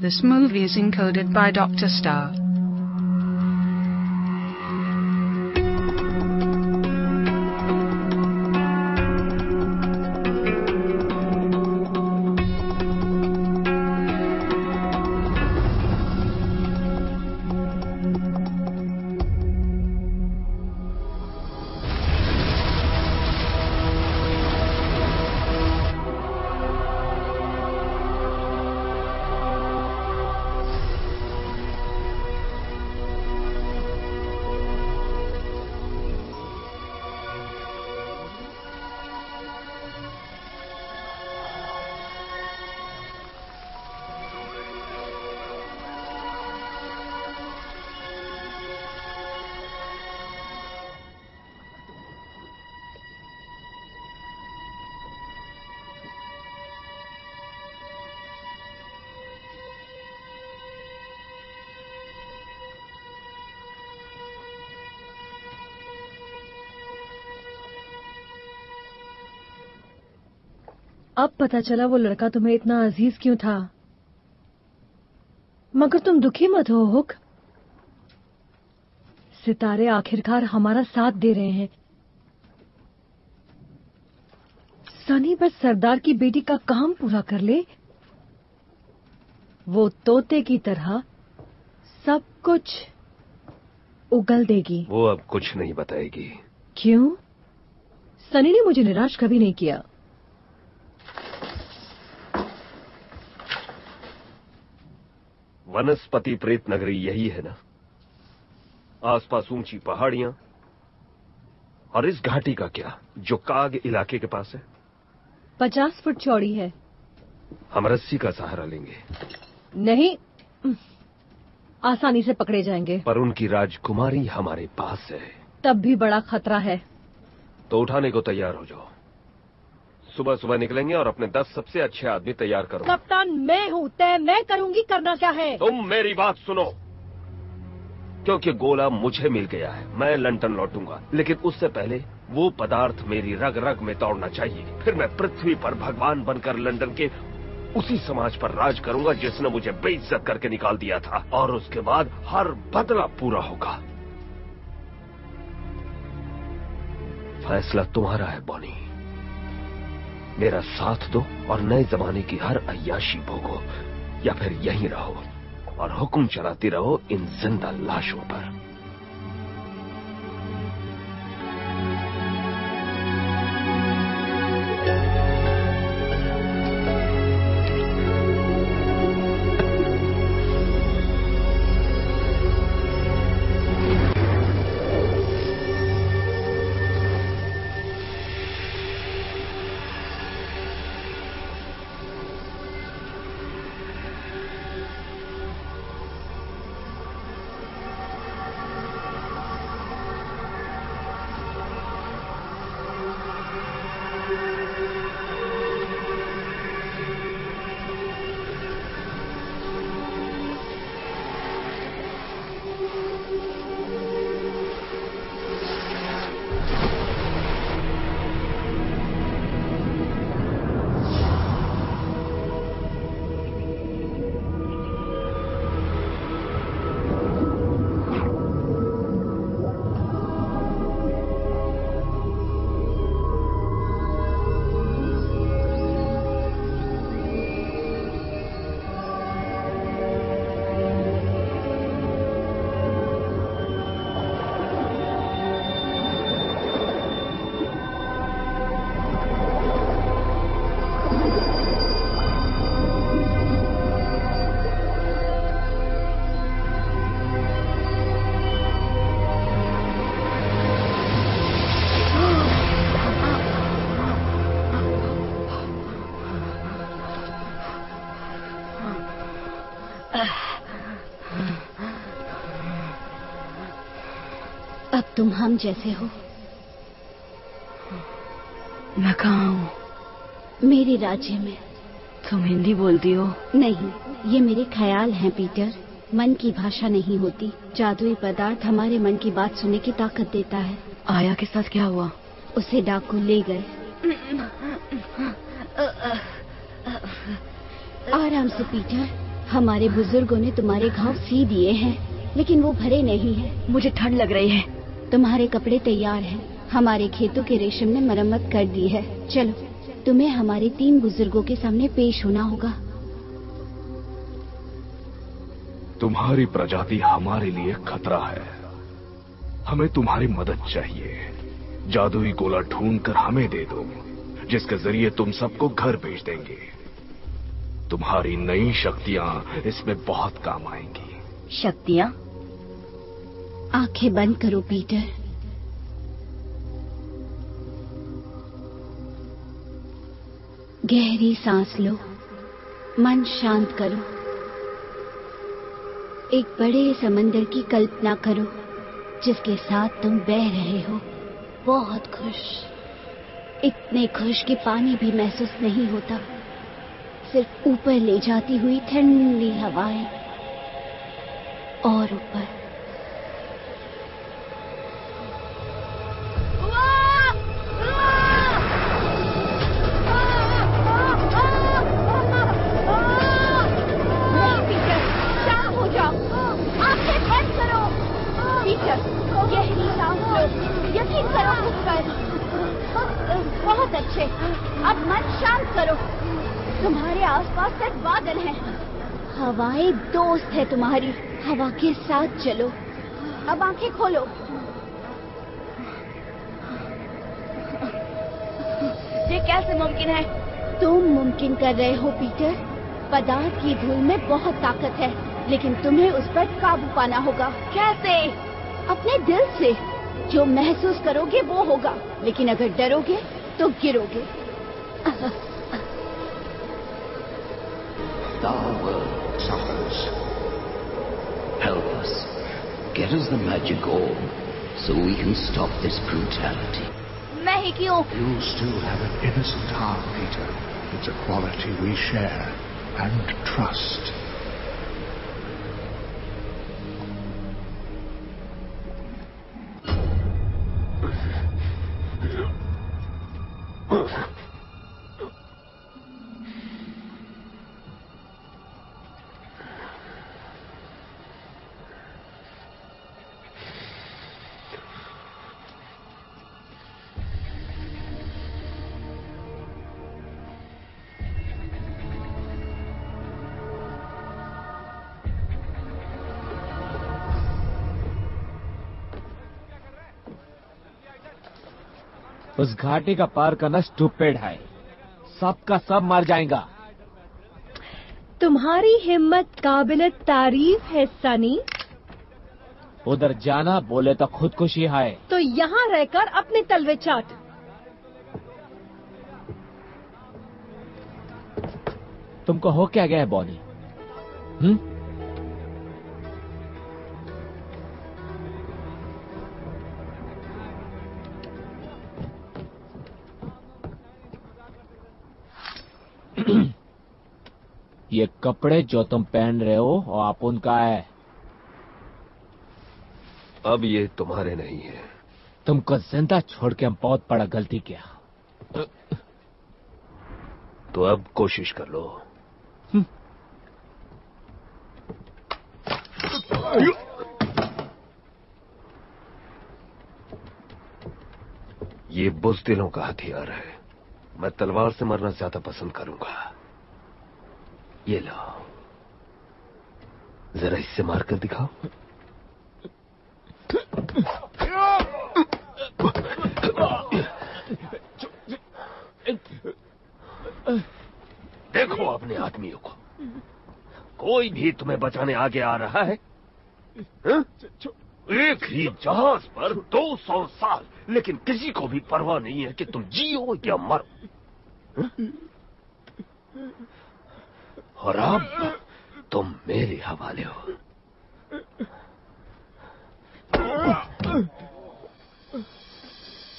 This movie is encoded by Dr. Star. अब पता चला वो लड़का तुम्हें इतना अजीज क्यों था। मगर तुम दुखी मत हो हुक। सितारे आखिरकार हमारा साथ दे रहे हैं। सनी बस सरदार की बेटी का काम पूरा कर ले, वो तोते की तरह सब कुछ उगल देगी। वो अब कुछ नहीं बताएगी। क्यों? सनी ने मुझे निराश कभी नहीं किया। वनस्पति प्रेत नगरी यही है ना? आसपास ऊंची पहाड़ियां और इस घाटी का क्या जो काग इलाके के पास है? 50 फुट चौड़ी है। हम रस्सी का सहारा लेंगे। नहीं, आसानी से पकड़े जाएंगे। पर उनकी राजकुमारी हमारे पास है। तब भी बड़ा खतरा है। तो उठाने को तैयार हो जाओ। सुबह सुबह निकलेंगे और अपने 10 सबसे अच्छे आदमी तैयार करो। कप्तान मैं हूँ, तय मैं करूंगी। करना क्या है? तुम मेरी बात सुनो, क्योंकि गोला मुझे मिल गया है। मैं लंदन लौटूंगा, लेकिन उससे पहले वो पदार्थ मेरी रग रग में दौड़ना चाहिए। फिर मैं पृथ्वी पर भगवान बनकर लंदन के उसी समाज पर राज करूंगा जिसने मुझे बेइज्जत करके निकाल दिया था। और उसके बाद हर बदला पूरा होगा। फैसला तुम्हारा है बॉनी। मेरा साथ दो और नए जमाने की हर अय्याशी भोगो, या फिर यहीं रहो और हुक्म चलाती रहो इन जिंदा लाशों पर। अब तुम हम जैसे हो। मैं कहाँ हूँ? मेरे राज्य में। तुम हिंदी बोलती हो? नहीं, ये मेरे ख्याल हैं पीटर। मन की भाषा नहीं होती। जादुई पदार्थ हमारे मन की बात सुनने की ताकत देता है। आया के साथ क्या हुआ? उसे डाकू ले गए। आराम से पीटर, हमारे बुजुर्गों ने तुम्हारे घाव सी दिए हैं, लेकिन वो भरे नहीं हैं। मुझे ठंड लग रही है। तुम्हारे कपड़े तैयार हैं। हमारे खेतों के रेशम ने मरम्मत कर दी है। चलो, तुम्हें हमारे 3 बुजुर्गों के सामने पेश होना होगा। तुम्हारी प्रजाति हमारे लिए खतरा है। हमें तुम्हारी मदद चाहिए। जादुई गोला ढूंढकर हमें दे दो, जिसके जरिए तुम सबको घर भेज देंगे। तुम्हारी नई शक्तियां इसमें बहुत काम आएंगी। शक्तियाँ? आंखें बंद करो पीटर। गहरी सांस लो, मन शांत करो। एक बड़े समंदर की कल्पना करो जिसके साथ तुम बह रहे हो, बहुत खुश, इतने खुश कि पानी भी महसूस नहीं होता, सिर्फ ऊपर ले जाती हुई ठंडी हवाएं और ऊपर। यकीन करो खुद पर। बहुत अच्छे, अब मन शांत करो। तुम्हारे आसपास सिर्फ बादल हैं। हवाएं दोस्त है तुम्हारी, हवा के साथ चलो। अब आंखें खोलो। ये कैसे मुमकिन है? तुम मुमकिन कर रहे हो पीटर। पदार्थ की धूल में बहुत ताकत है, लेकिन तुम्हें उस पर काबू पाना होगा। कैसे? अपने दिल से। जो महसूस करोगे वो होगा, लेकिन अगर डरोगे तो गिरोगे। The world suffers. Help us. Get us the magic orb so we can stop this brutality. मैं ही क्यों? You still have an innocent heart, Peter. It's a quality we share and trust. उस घाटी का पार करना स्टूपिड है। सबका सब मर जाएगा। तुम्हारी हिम्मत काबिल तारीफ है सनी। उधर जाना बोले तो खुदकुशी है। तो यहाँ रहकर अपने तलवे चाट। तुमको हो क्या गया है बॉनी? ये कपड़े जो तुम पहन रहे हो वो आप उनका है। अब ये तुम्हारे नहीं है। तुमको जिंदा छोड़ के हम बहुत बड़ा गलती किया। तो अब कोशिश कर लो। ये बुज़दिलों का हथियार है। मैं तलवार से मरना ज्यादा पसंद करूंगा। ये लो, जरा इससे मारकर दिखाओ। देखो अपने आदमियों को। कोई भी तुम्हें बचाने आगे आ रहा है? एक ही जहाज पर 200 साल, लेकिन किसी को भी परवाह नहीं है कि तुम जियो या मरो। और अब तुम मेरे हवाले हो।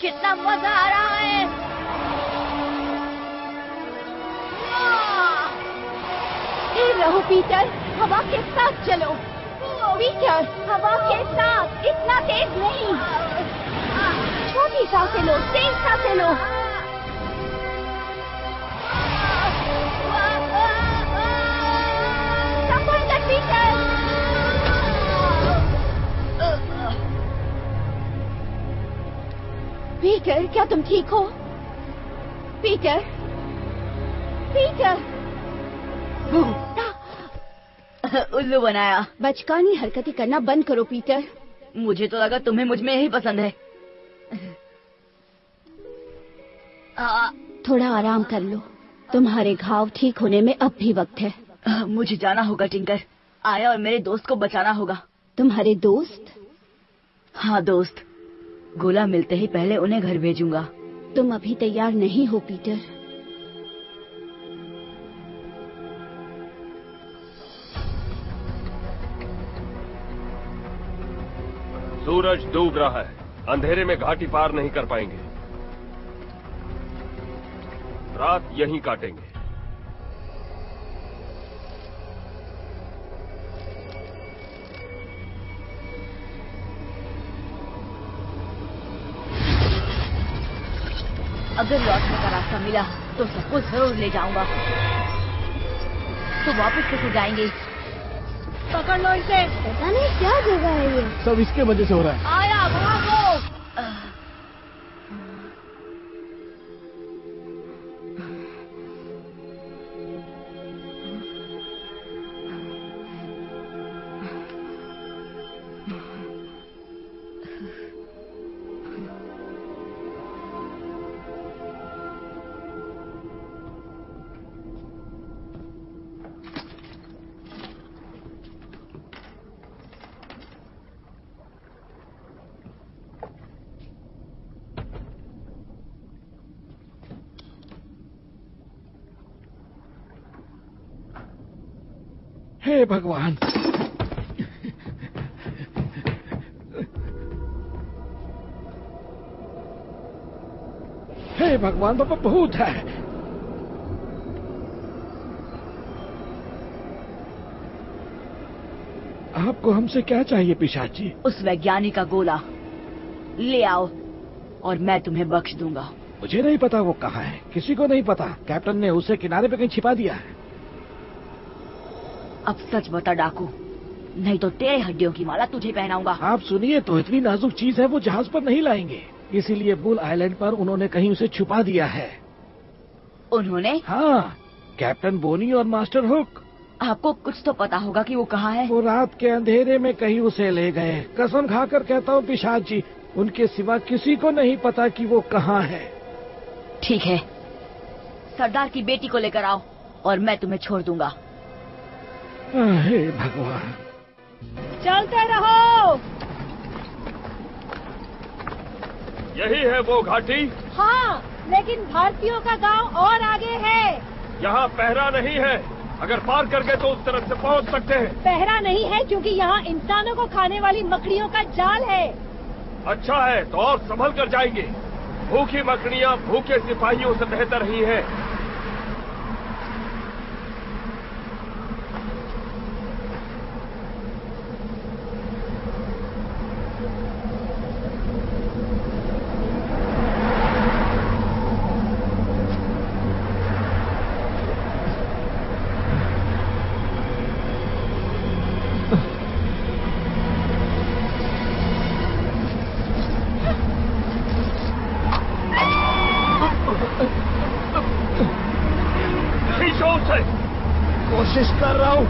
कितना मजा आ रहा है। स्थिर रहो पीटर, हवा के साथ चलो। पीटर, हवा के साथ, इतना तेज नहीं। छोटी सांसें लो, तेज सांसें लो। पीटर, क्या तुम ठीक हो? Peter, Peter. उल्लू बनाया। बचकानी हरकतें करना बंद करो पीटर। मुझे तो लगा तुम्हें मुझ में यही पसंद है। थोड़ा आराम कर लो, तुम्हारे घाव ठीक होने में अब भी वक्त है। मुझे जाना होगा टिंकर। आया और मेरे दोस्त को बचाना होगा। तुम्हारे दोस्त? हाँ दोस्त। गोला मिलते ही पहले उन्हें घर भेजूंगा। तुम अभी तैयार नहीं हो पीटर। सूरज डूब रहा है, अंधेरे में घाटी पार नहीं कर पाएंगे। रात यहीं काटेंगे। अगर लौटने का रास्ता मिला तो सबको जरूर ले जाऊंगा। तो वापस कैसे जाएंगे? पकड़ लो इसे। पता नहीं क्या जगह है ये। सब इसके वजह से हो रहा है। आया भागो। हे भगवान, हे भगवान, बाबा भूत है। आपको हमसे क्या चाहिए पिशाच जी? उस वैज्ञानिक का गोला ले आओ और मैं तुम्हें बख्श दूंगा। मुझे नहीं पता वो कहाँ है, किसी को नहीं पता। कैप्टन ने उसे किनारे पे कहीं छिपा दिया है। अब सच बता डाकू, नहीं तो तेरे हड्डियों की माला तुझे पहनाऊंगा। आप सुनिए तो, इतनी नाजुक चीज है वो जहाज पर नहीं लाएंगे, इसीलिए बुल आइलैंड पर उन्होंने कहीं उसे छुपा दिया है। उन्होंने? हाँ, कैप्टन बोनी और मास्टर हुक। आपको कुछ तो पता होगा कि वो कहाँ है। वो रात के अंधेरे में कहीं उसे ले गए। कसम खाकर कहता हूँ पिशाच जी, उनके सिवा किसी को नहीं पता कि वो कहाँ है। ठीक है, सरदार की बेटी को लेकर आओ और मैं तुम्हें छोड़ दूंगा। हे भगवान। चलते रहो। यही है वो घाटी? हाँ, लेकिन भारतीयों का गांव और आगे है। यहाँ पहरा नहीं है, अगर पार कर गए तो उस तरफ से पहुँच सकते हैं। पहरा नहीं है क्योंकि यहाँ इंसानों को खाने वाली मकड़ियों का जाल है। अच्छा है तो और संभल कर जाएंगे। भूखी मकड़ियाँ भूखे सिपाहियों से बेहतर ही हैं। कोशिश कर रहा हूँ।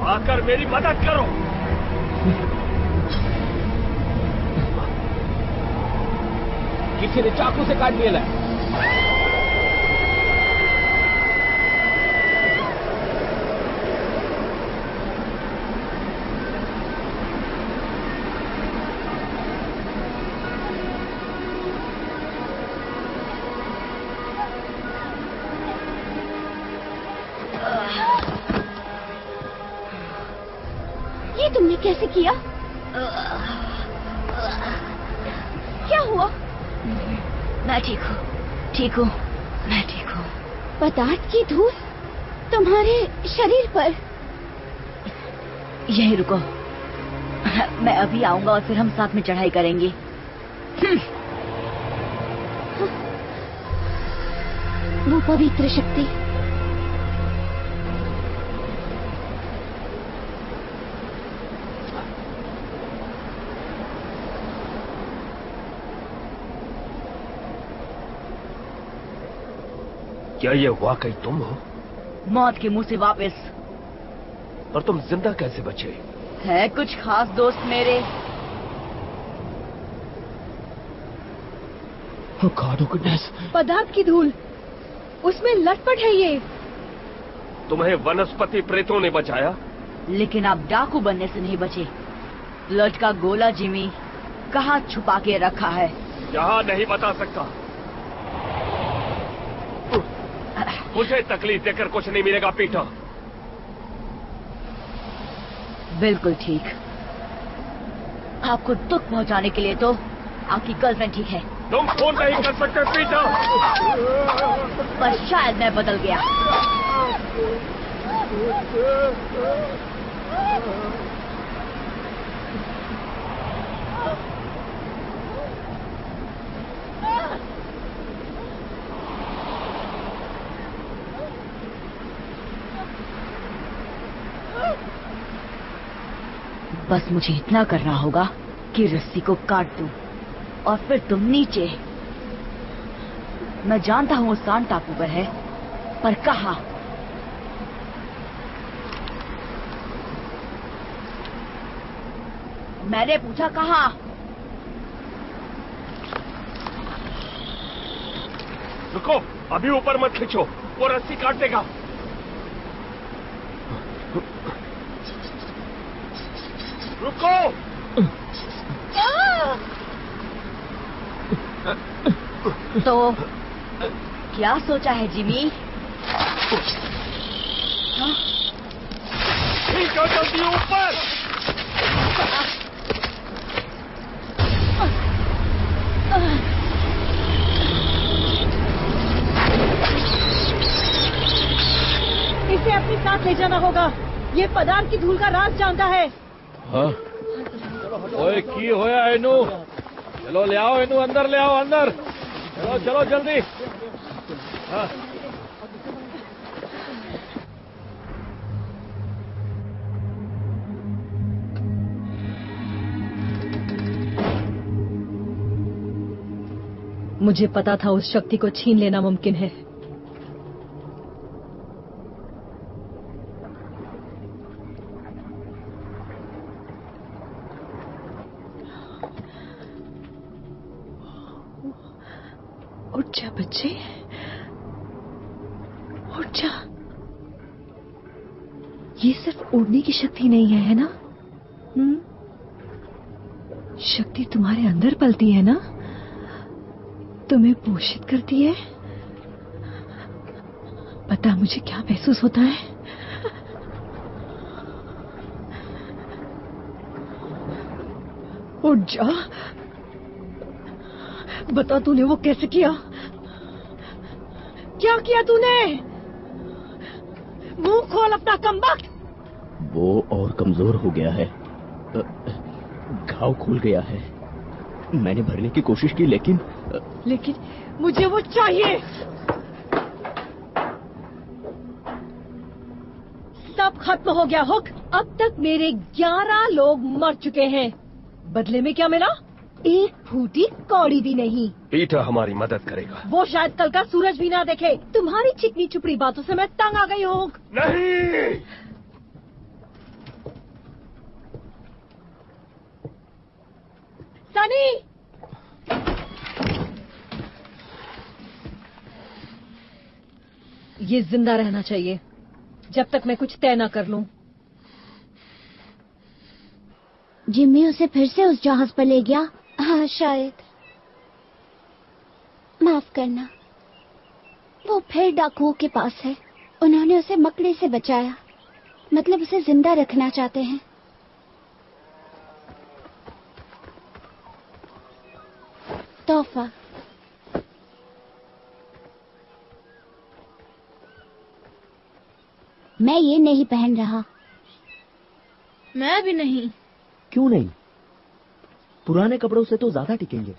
आकर मेरी मदद करो। किसी ने चाकू से काट लिया है। ये तुमने कैसे किया? क्या हुआ? मैं ठीक हूँ, ठीक हूँ, मैं ठीक हूँ। पदार्थ की धूल तुम्हारे शरीर पर। यहीं रुको, मैं अभी आऊंगा और फिर हम साथ में चढ़ाई करेंगे। वो पवित्र शक्ति। क्या ये वाकई तुम हो? मौत के मुंह से वापस। और तुम जिंदा कैसे बचे? है कुछ खास दोस्त मेरे। Oh God, oh goodness. पदार्थ की धूल, उसमें लटपट है ये। तुम्हें वनस्पति प्रेतों ने बचाया, लेकिन आप डाकू बनने से नहीं बचे। ब्लड का गोला जिमी कहाँ छुपा के रखा है? यहाँ नहीं बता सकता। मुझे तकलीफ देकर कुछ नहीं मिलेगा पीटर। बिल्कुल ठीक। आपको दुख पहुंचाने के लिए तो आपकी गर्लफ्रेंड ठीक है। तुम फोन नहीं कर सकते पीटर। पर शायद मैं बदल गया। बस मुझे इतना करना होगा कि रस्सी को काट दूं और फिर तुम नीचे। मैं जानता हूँ वो सांड टापू पर है, पर कहाँ? मैंने पूछा कहाँ? रुको, अभी ऊपर मत खींचो, वो रस्सी काट देगा। रुको। तो क्या सोचा है जिमी? खींचो जल्दी ऊपर। इसे अपने साथ ले जाना होगा। ये पदार्थ की धूल का राज जानता है। हाँ? ओए की होया इनू? चलो ले आओ इनू, अंदर ले आओ, अंदर। चलो चलो जल्दी। हाँ। मुझे पता था उस शक्ति को छीन लेना मुमकिन है। उठ जा बच्चे, उठ जा। ये सिर्फ उड़ने की शक्ति नहीं है ना? शक्ति तुम्हारे अंदर पलती है ना, तुम्हें पोषित करती है। पता मुझे क्या महसूस होता है? उठ जा, बता तूने वो कैसे किया? क्या किया तूने? मुंह खोल अपना कमबख्त। वो और कमजोर हो गया है, घाव खुल गया है। मैंने भरने की कोशिश की लेकिन मुझे वो चाहिए। सब खत्म हो गया हुक। अब तक मेरे 11 लोग मर चुके हैं। बदले में क्या मिला? एक फूटी कौड़ी भी नहीं। पीटर हमारी मदद करेगा। वो शायद कल का सूरज भी ना देखे। तुम्हारी चिकनी चुपड़ी बातों से मैं तंग आ गई हूँ। नहीं, सनी, ये जिंदा रहना चाहिए जब तक मैं कुछ तय न कर लूं। जिम्मी उसे फिर से उस जहाज पर ले गया। हाँ शायद। माफ करना, वो फिर डाकुओं के पास है। उन्होंने उसे मकड़ी से बचाया, मतलब उसे जिंदा रखना चाहते हैं। तोहफा। मैं ये नहीं पहन रहा। मैं भी नहीं। क्यों नहीं? पुराने कपड़ों से तो ज्यादा टिकेंगे।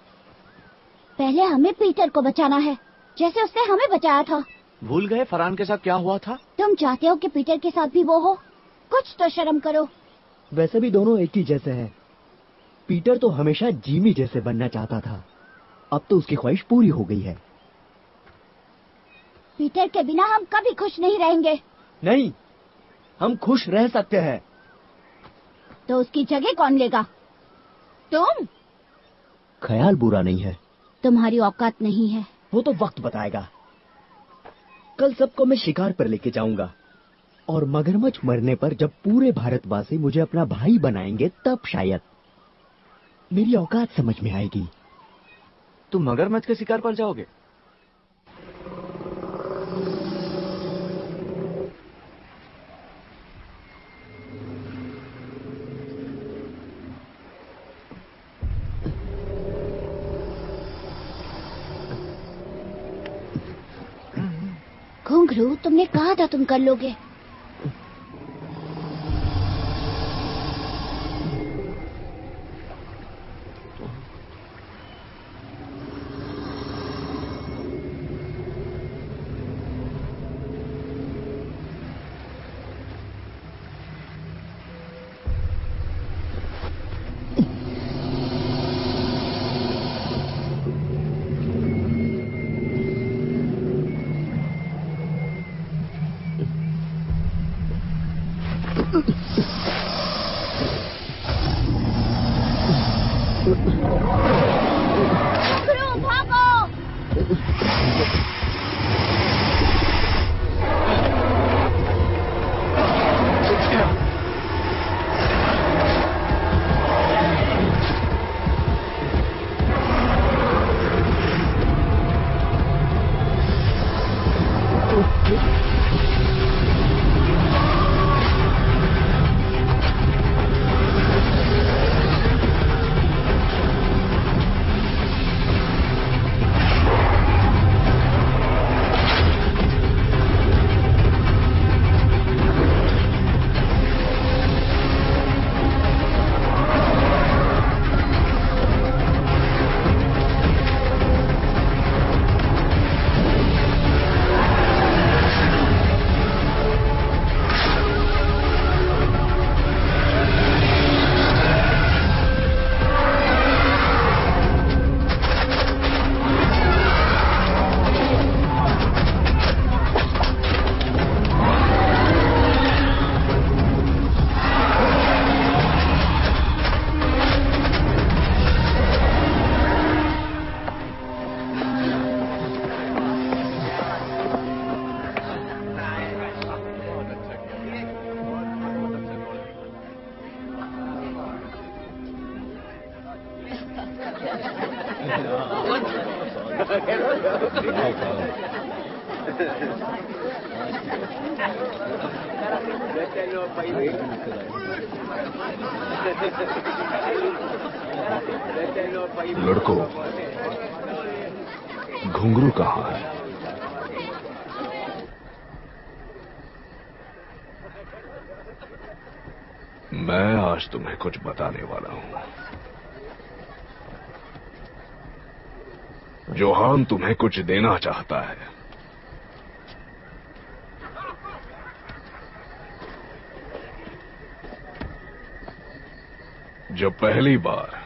पहले हमें पीटर को बचाना है, जैसे उसने हमें बचाया था। भूल गए फरहान के साथ क्या हुआ था? तुम चाहते हो कि पीटर के साथ भी वो हो? कुछ तो शर्म करो। वैसे भी दोनों एक ही जैसे हैं। पीटर तो हमेशा जिमी जैसे बनना चाहता था, अब तो उसकी ख्वाहिश पूरी हो गई है। पीटर के बिना हम कभी खुश नहीं रहेंगे। नहीं, हम खुश रह सकते हैं। तो उसकी जगह कौन लेगा? तुम? ख्याल बुरा नहीं है। तुम्हारी औकात नहीं है। वो तो वक्त बताएगा। कल सबको मैं शिकार पर लेके जाऊंगा और मगरमच्छ मरने पर जब पूरे भारतवासी मुझे अपना भाई बनाएंगे तब शायद मेरी औकात समझ में आएगी। तुम मगरमच्छ के शिकार पर जाओगे? घुंघरू, तुमने कहा था तुम कर लोगे। लड़कों, घुंघरू कहाँ है? मैं आज तुम्हें कुछ बताने वाला हूं। जोहान तुम्हें कुछ देना चाहता है। जब पहली बार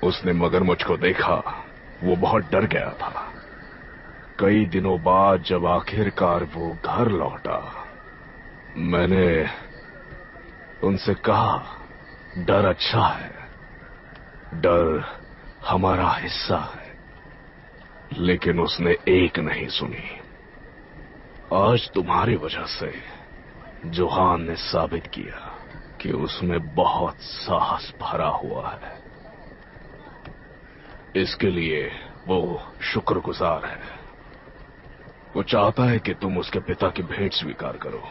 उसने मगरमच्छ को देखा, वो बहुत डर गया था। कई दिनों बाद जब आखिरकार वो घर लौटा, मैंने उनसे कहा, डर अच्छा है, डर हमारा हिस्सा है। लेकिन उसने एक नहीं सुनी। आज तुम्हारी वजह से जोहान ने साबित किया कि उसमें बहुत साहस भरा हुआ है। इसके लिए वो शुक्रगुजार है। वो चाहता है कि तुम उसके पिता की भेंट स्वीकार करो।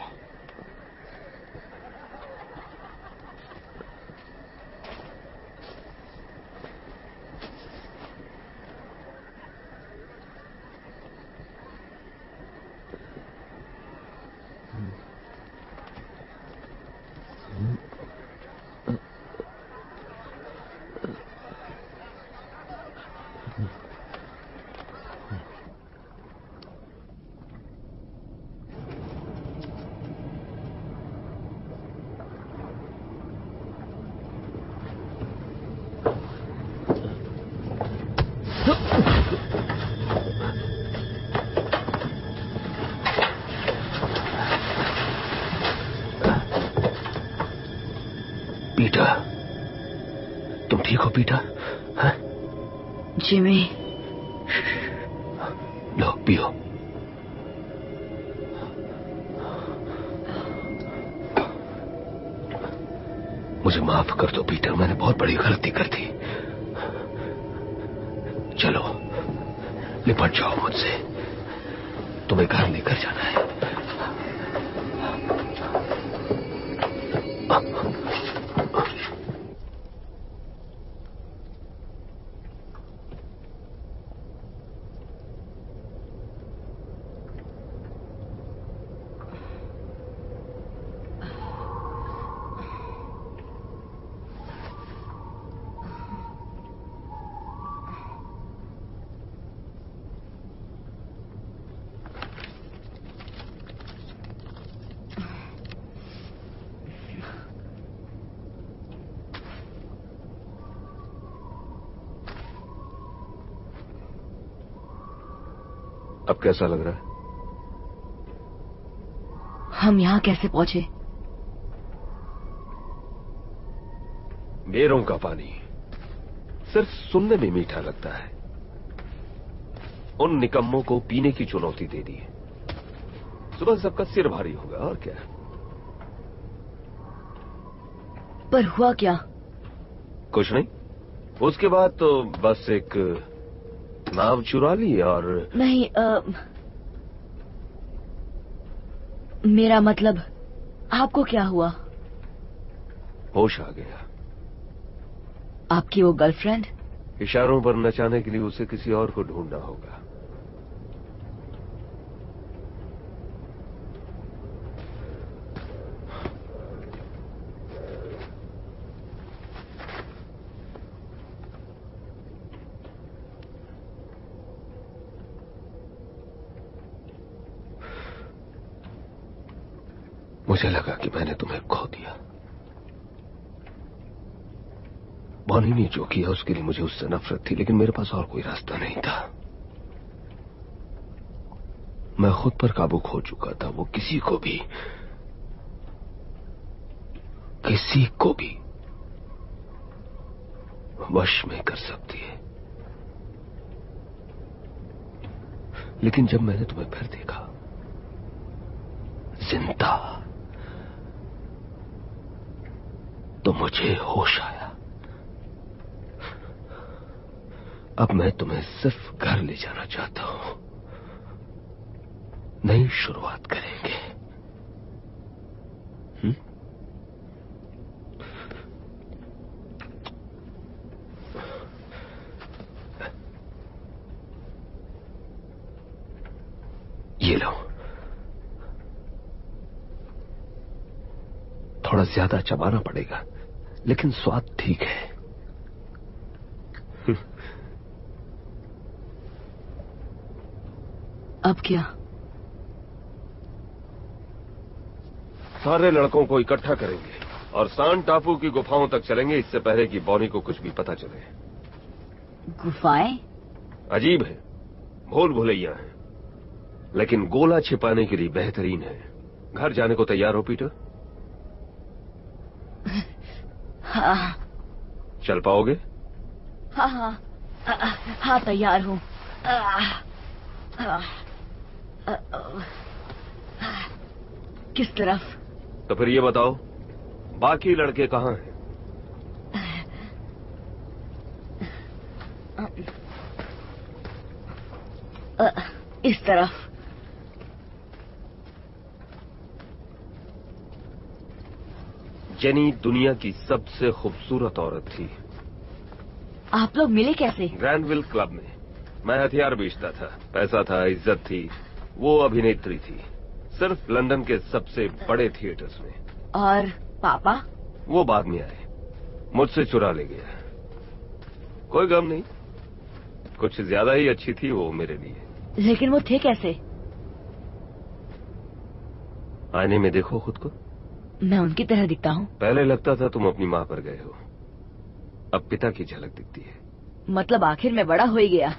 पीटर, तुम ठीक हो पीटर? हाँ? जिमी, लो पियो। मुझे माफ कर दो पीटर, मैंने बहुत बड़ी गलती कर दी। चलो लिपट जाओ मुझसे, तुम्हें घर लेकर जाना है। अब कैसा लग रहा है? हम यहाँ कैसे पहुंचे? बेरों का पानी सिर्फ सुनने में मीठा लगता है। उन निकम्मों को पीने की चुनौती दे दी। सुबह सबका सिर भारी होगा और क्या। पर हुआ क्या? कुछ नहीं, उसके बाद तो बस एक नाव चुरा ली और नहीं, मेरा मतलब आपको क्या हुआ? होश आ गया। आपकी वो गर्लफ्रेंड? इशारों पर नचाने के लिए उसे किसी और को ढूंढना होगा। मुझे लगा कि मैंने तुम्हें खो दिया। बॉनी ने जो किया उसके लिए मुझे उससे नफरत थी, लेकिन मेरे पास और कोई रास्ता नहीं था। मैं खुद पर काबू खो चुका था। वो किसी को भी वश में कर सकती है। लेकिन जब मैंने तुम्हें फिर देखा जिंदा, तो मुझे होश आया। अब मैं तुम्हें सिर्फ घर ले जाना चाहता हूं। नई शुरुआत करेंगे। ये लो, थोड़ा ज्यादा चबाना पड़ेगा, लेकिन स्वाद ठीक है। अब क्या? सारे लड़कों को इकट्ठा करेंगे और सान टापू की गुफाओं तक चलेंगे, इससे पहले कि बॉनी को कुछ भी पता चले। गुफाएं? अजीब है, भूल भुलैया है, लेकिन गोला छिपाने के लिए बेहतरीन है। घर जाने को तैयार हो पीटर? हाँ। चल पाओगे? हाँ, तैयार हूँ। किस तरफ? तो फिर ये बताओ, बाकी लड़के कहाँ हैं? इस तरफ। जेनी दुनिया की सबसे खूबसूरत औरत थी। आप लोग मिले कैसे? ग्रैंडविल क्लब में। मैं हथियार बेचता था, पैसा था, इज्जत थी। वो अभिनेत्री थी, सिर्फ लंदन के सबसे बड़े थिएटर्स में। और पापा? वो बाद में आए, मुझसे चुरा ले गया। कोई गम नहीं, कुछ ज्यादा ही अच्छी थी वो मेरे लिए। लेकिन वो थे कैसे? आईने में देखो खुद को। मैं उनकी तरह दिखता हूँ? पहले लगता था तुम अपनी माँ पर गए हो, अब पिता की झलक दिखती है। मतलब आखिर में बड़ा हो ही गया।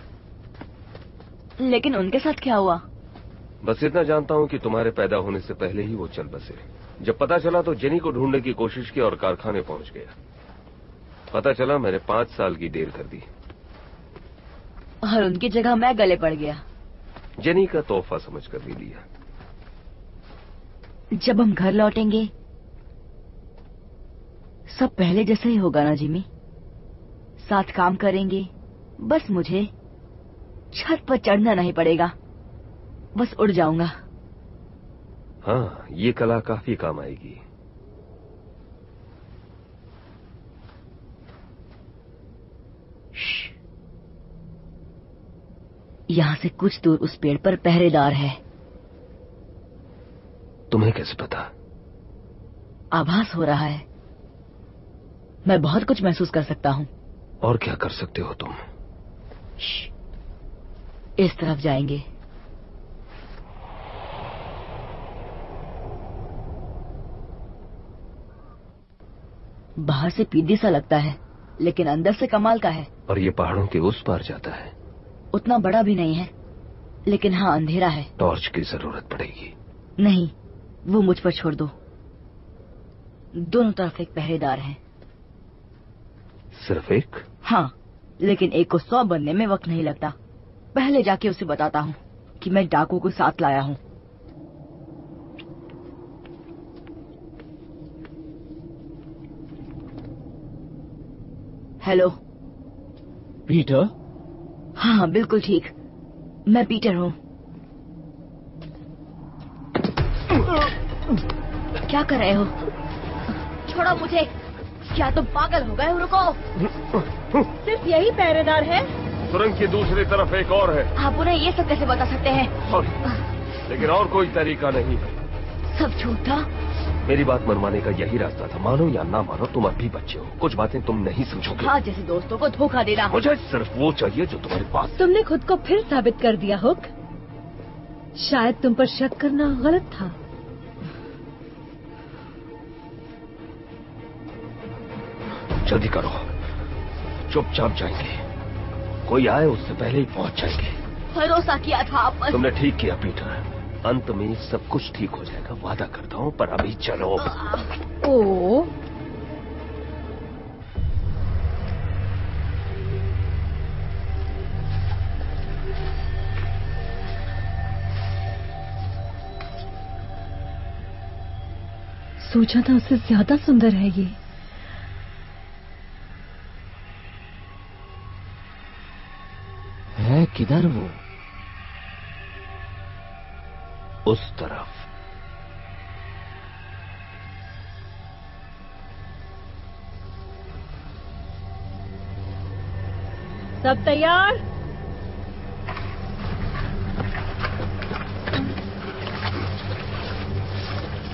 लेकिन उनके साथ क्या हुआ? बस इतना जानता हूं कि तुम्हारे पैदा होने से पहले ही वो चल बसे। जब पता चला तो जेनी को ढूंढने की कोशिश की और कारखाने पहुंच गया। पता चला मैंने 5 साल की देर कर दी और उनकी जगह मैं गले पड़ गया। जेनी का तोहफा समझकर ले लिया। जब हम घर लौटेंगे सब पहले जैसा ही होगा ना जिमी? साथ काम करेंगे, बस मुझे छत पर चढ़ना नहीं पड़ेगा, बस उड़ जाऊंगा। हाँ, ये कला काफी काम आएगी। यहाँ से कुछ दूर उस पेड़ पर पहरेदार है। तुम्हें कैसे पता? आभास हो रहा है। मैं बहुत कुछ महसूस कर सकता हूँ। और क्या कर सकते हो तुम? इस तरफ जाएंगे। बाहर से पीदी सा लगता है, लेकिन अंदर से कमाल का है। और ये पहाड़ों के उस पार जाता है। उतना बड़ा भी नहीं है, लेकिन हाँ अंधेरा है। टॉर्च की जरूरत पड़ेगी। नहीं, वो मुझ पर छोड़ दो। दोनों तरफ एक पहरेदार है। सिर्फ एक? हाँ, लेकिन एक को 100 बनने में वक्त नहीं लगता। पहले जाके उसे बताता हूँ कि मैं डाकू को साथ लाया हूँ। Hello Peter? हाँ बिल्कुल ठीक, मैं पीटर हूँ। क्या कर रहे हो? छोड़ो मुझे। क्या तुम पागल हो गए हो? रुको। सिर्फ यही पहरेदार है? सुरंग की दूसरी तरफ एक और है। आप उन्हें ये सब कैसे बता सकते हैं? सॉरी, लेकिन और कोई तरीका नहीं। सब झूठ था। मेरी बात मनवाने का यही रास्ता था। मानो या ना मानो, तुम अब भी बच्चे हो। कुछ बातें तुम नहीं समझोगे। हाँ, जैसे दोस्तों को धोखा देना। मुझे सिर्फ वो चाहिए जो तुम्हारे पास। तुमने खुद को फिर साबित कर दिया हुक। शायद तुम पर शक करना गलत था। जल्दी करो, चुपचाप जाएंगे। कोई आए उससे पहले ही पहुंच जाएंगे। भरोसा किया था आप पर। तुमने ठीक किया पीटर। अंत में सब कुछ ठीक हो जाएगा, वादा करता हूँ। पर अभी चलो। ओ सोचा था उससे ज्यादा सुंदर है ये। है किधर वो? उस तरफ। सब तैयार?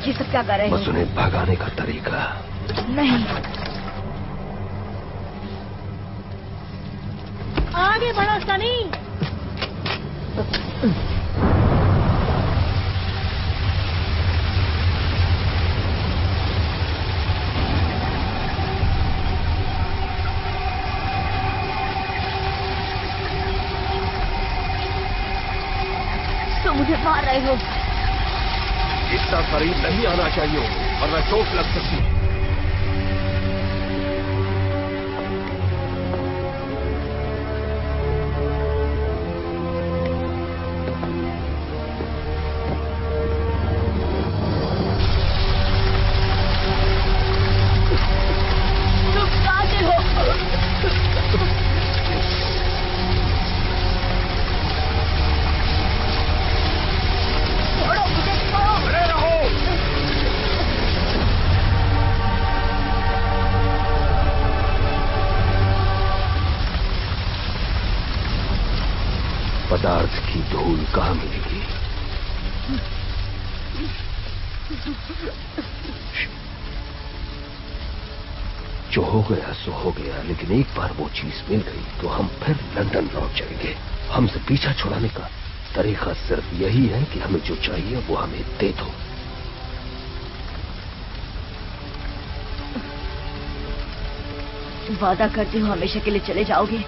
ये सब क्या कर रहे हो? बस उन्हें भगाने का तरीका। नहीं, आगे बढ़ो सनी। तो मुझे मार रहे हो। इतना करीब नहीं आना चाहिए, वरना चोट लग सकती है। पदार्थ की धूल कहाँ मिलेगी? जो हो गया सो हो गया, लेकिन एक बार वो चीज मिल गई तो हम फिर लंदन लौट जाएंगे। हमसे पीछा छुड़ाने का तरीका सिर्फ यही है कि हमें जो चाहिए वो हमें दे दो। वादा करते हो हमेशा के लिए चले जाओगे?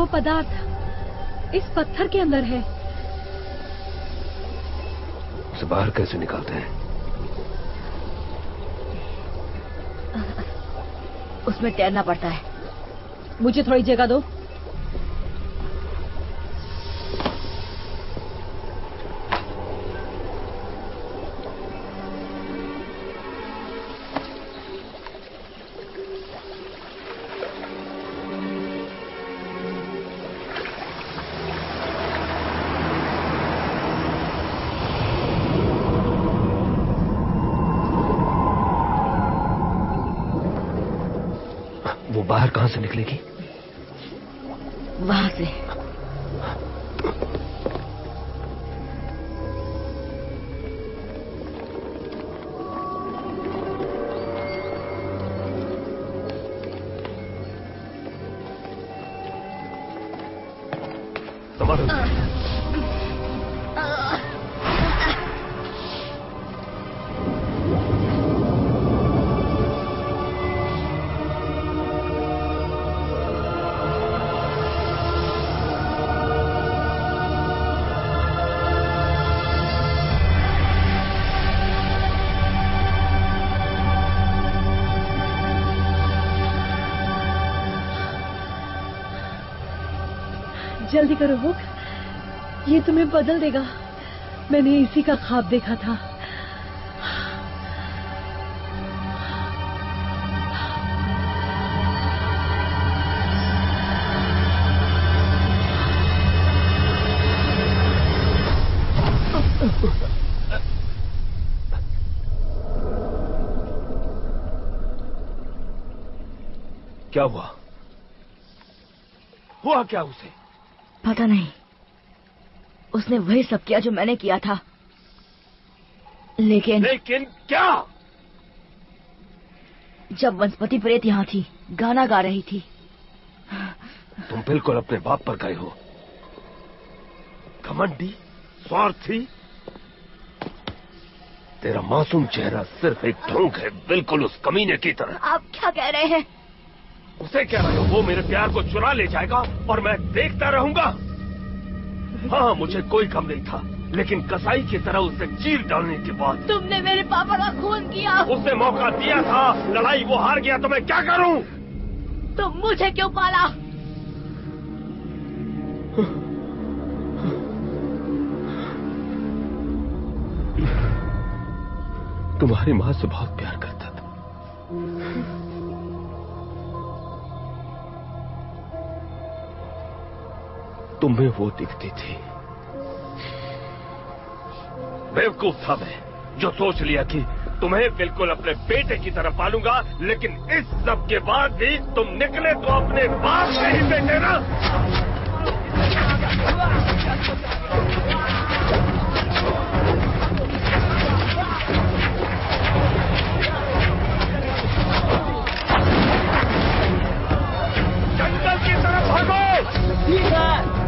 वो पदार्थ इस पत्थर के अंदर है। उसे बाहर कैसे निकालते हैं? उसमें तैरना पड़ता है। मुझे थोड़ी जगह दो। वो बाहर कहां से निकलेगी? वहां से। जल्दी करो हुक, ये तुम्हें बदल देगा। मैंने इसी का ख्वाब देखा था। क्या हुआ? हुआ क्या उसे? पता नहीं। उसने वही सब किया जो मैंने किया था। लेकिन क्या? जब वनस्पति प्रेत यहाँ थी, गाना गा रही थी। तुम बिल्कुल अपने बाप पर गए हो। घमंडी, स्वार्थी। तेरा मासूम चेहरा सिर्फ एक ढोंग है, बिल्कुल उस कमीने की तरह। आप क्या कह रहे हैं? उसे कह रहे हो वो मेरे प्यार को चुरा ले जाएगा और मैं देखता रहूंगा? हाँ, मुझे कोई गम नहीं था, लेकिन कसाई की तरह उसे चीर डालने के बाद। तुमने मेरे पापा का खून किया। उसे मौका दिया था, लड़ाई वो हार गया तो मैं क्या करूं? तुम मुझे क्यों पाला? तुम्हारी माँ से बहुत प्यार करता था। तुम्हें वो दिखती थी। बेवकूफ था मैं, जो सोच लिया कि तुम्हें बिल्कुल अपने बेटे की तरह पालूंगा, लेकिन इस सब के बाद भी तुम निकले तो अपने बाप के ही बेटे ना। जंगल की तरफ भागो। ठीक है।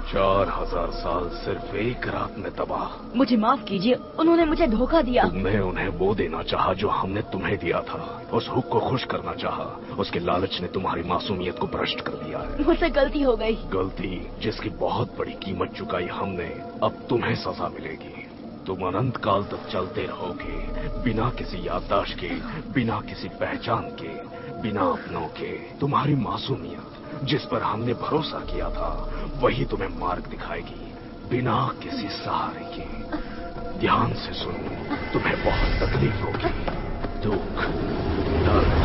4000 साल सिर्फ एक रात में तबाह। मुझे माफ कीजिए, उन्होंने मुझे धोखा दिया। तुमने उन्हें वो देना चाहा जो हमने तुम्हें दिया था। उस हुक को खुश करना चाहा। उसके लालच ने तुम्हारी मासूमियत को भ्रष्ट कर दिया है। मुझसे गलती हो गई। गलती जिसकी बहुत बड़ी कीमत चुकाई हमने, अब तुम्हें सजा मिलेगी। तुम अनंत काल तक चलते रहोगे, बिना किसी याददाश्त के, बिना किसी पहचान के, बिना अपनों के। तुम्हारी मासूमियत जिस पर हमने भरोसा किया था, वही तुम्हें मार्ग दिखाएगी, बिना किसी सहारे के। ध्यान से सुनो, तुम्हें बहुत तकलीफ होगी। दुख, दर्द,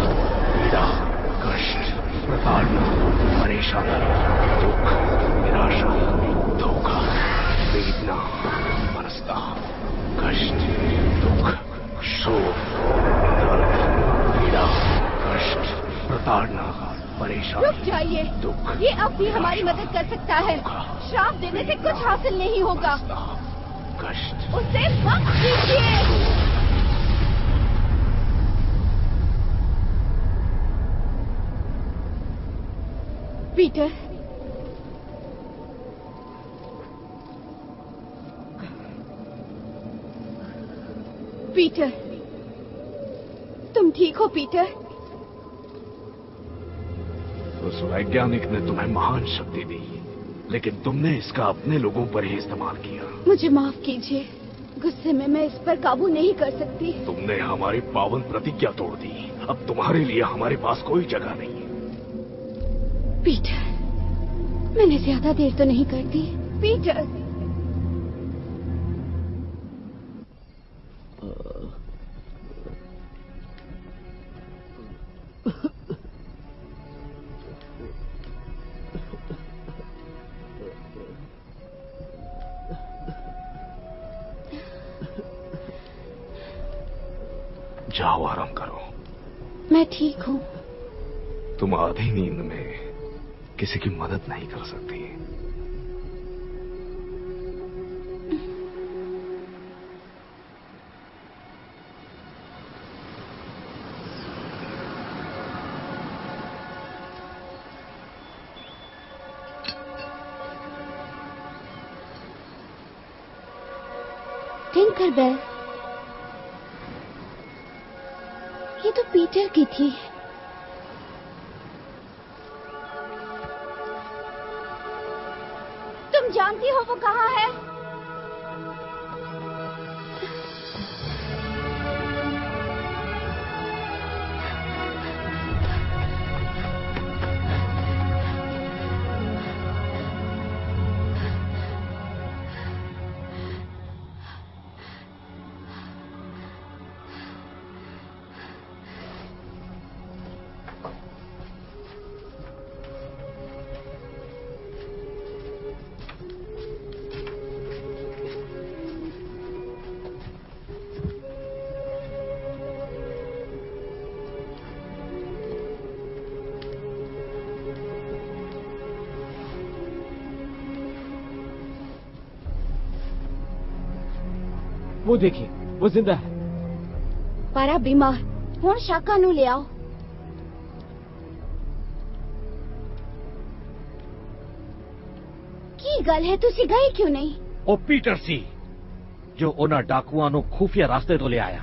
पीड़ा, कष्ट, प्रताड़ना, परेशानी, दुख, निराशा, धोखा, वेदना, मनस्ताप, कष्ट, दुख, शोक, दर्द, पीड़ा, कष्ट, प्रताड़ना, परेशानी। रुक जाइए, ये अब भी हमारी मदद कर सकता है। श्राप देने से कुछ हासिल नहीं होगा। कष्ट, उसे मत कीजिए। पीटर, पीटर, तुम ठीक हो पीटर? उस वैज्ञानिक ने तुम्हें महान शक्ति दी, लेकिन तुमने इसका अपने लोगों पर ही इस्तेमाल किया। मुझे माफ कीजिए, गुस्से में मैं इस पर काबू नहीं कर सकती। तुमने हमारी पावन प्रतिज्ञा तोड़ दी। अब तुम्हारे लिए हमारे पास कोई जगह नहीं है। पीटर, मैंने ज्यादा देर तो नहीं कर दी। पीटर, जाओ, आराम करो। मैं ठीक हूँ। तुम आधी नींद में किसी की मदद नहीं कर सकती। टिंकरबेल, ये तो पीटर की थी। तुम जानती हो वो कहाँ है? वो देखिए, वो जिंदा है। पारा बीमार हुण शाका नू ले आओ। की गल है, तुसी गए क्यों नहीं? ओ पीटर सी, जो उन्हें डाकुआ नु खुफिया रास्ते तो ले आया।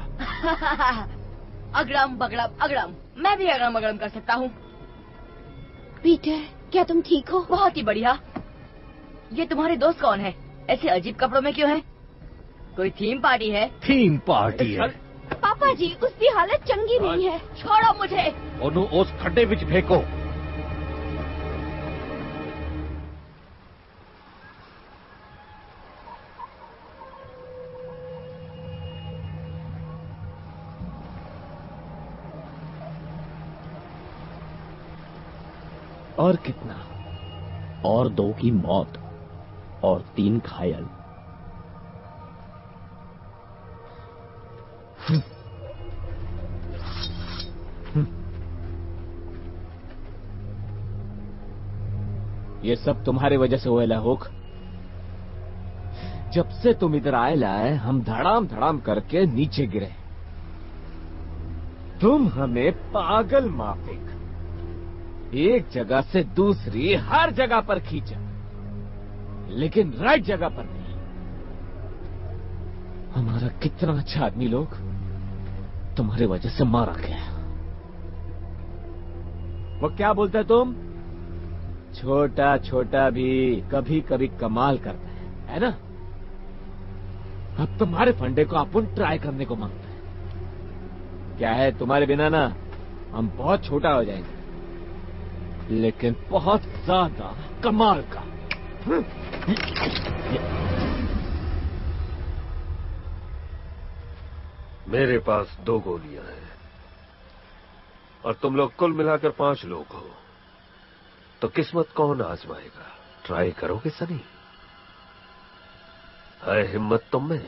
अगड़म बगड़म अगड़म, मैं भी अगड़म बगड़म कर सकता हूँ। पीटर, क्या तुम ठीक हो? बहुत ही बढ़िया। ये तुम्हारे दोस्त कौन है? ऐसे अजीब कपड़ों में क्यों हैं? कोई थीम पार्टी है? थीम पार्टी है। पापा जी, उसकी हालत चंगी नहीं है। छोड़ो मुझे। ओनू उस खड्डे विच फेंको। और कितना? और 2 की मौत और 3 घायल। ये सब तुम्हारे वजह से हुआ हुक। जब से तुम इधर आए लाए, हम धड़ाम धड़ाम करके नीचे गिरे। तुम हमें पागल माफिक एक जगह से दूसरी हर जगह पर खींचा। लेकिन राइट जगह पर नहीं। हमारा कितना अच्छा आदमी लोग तुम्हारे वजह से मारा गया। वो क्या बोलते है तुम? छोटा छोटा भी कभी कभी कमाल करता है ना? अब तुम्हारे फंडे को अपन ट्राई करने को मांगता है। क्या है, तुम्हारे बिना ना हम बहुत छोटा हो जाएंगे, लेकिन बहुत ज्यादा कमाल का। मेरे पास 2 गोलियां हैं और तुम लोग कुल मिलाकर 5 लोग हो, तो किस्मत कौन आजमाएगा? ट्राई करोगे सनी? है हिम्मत तुम में?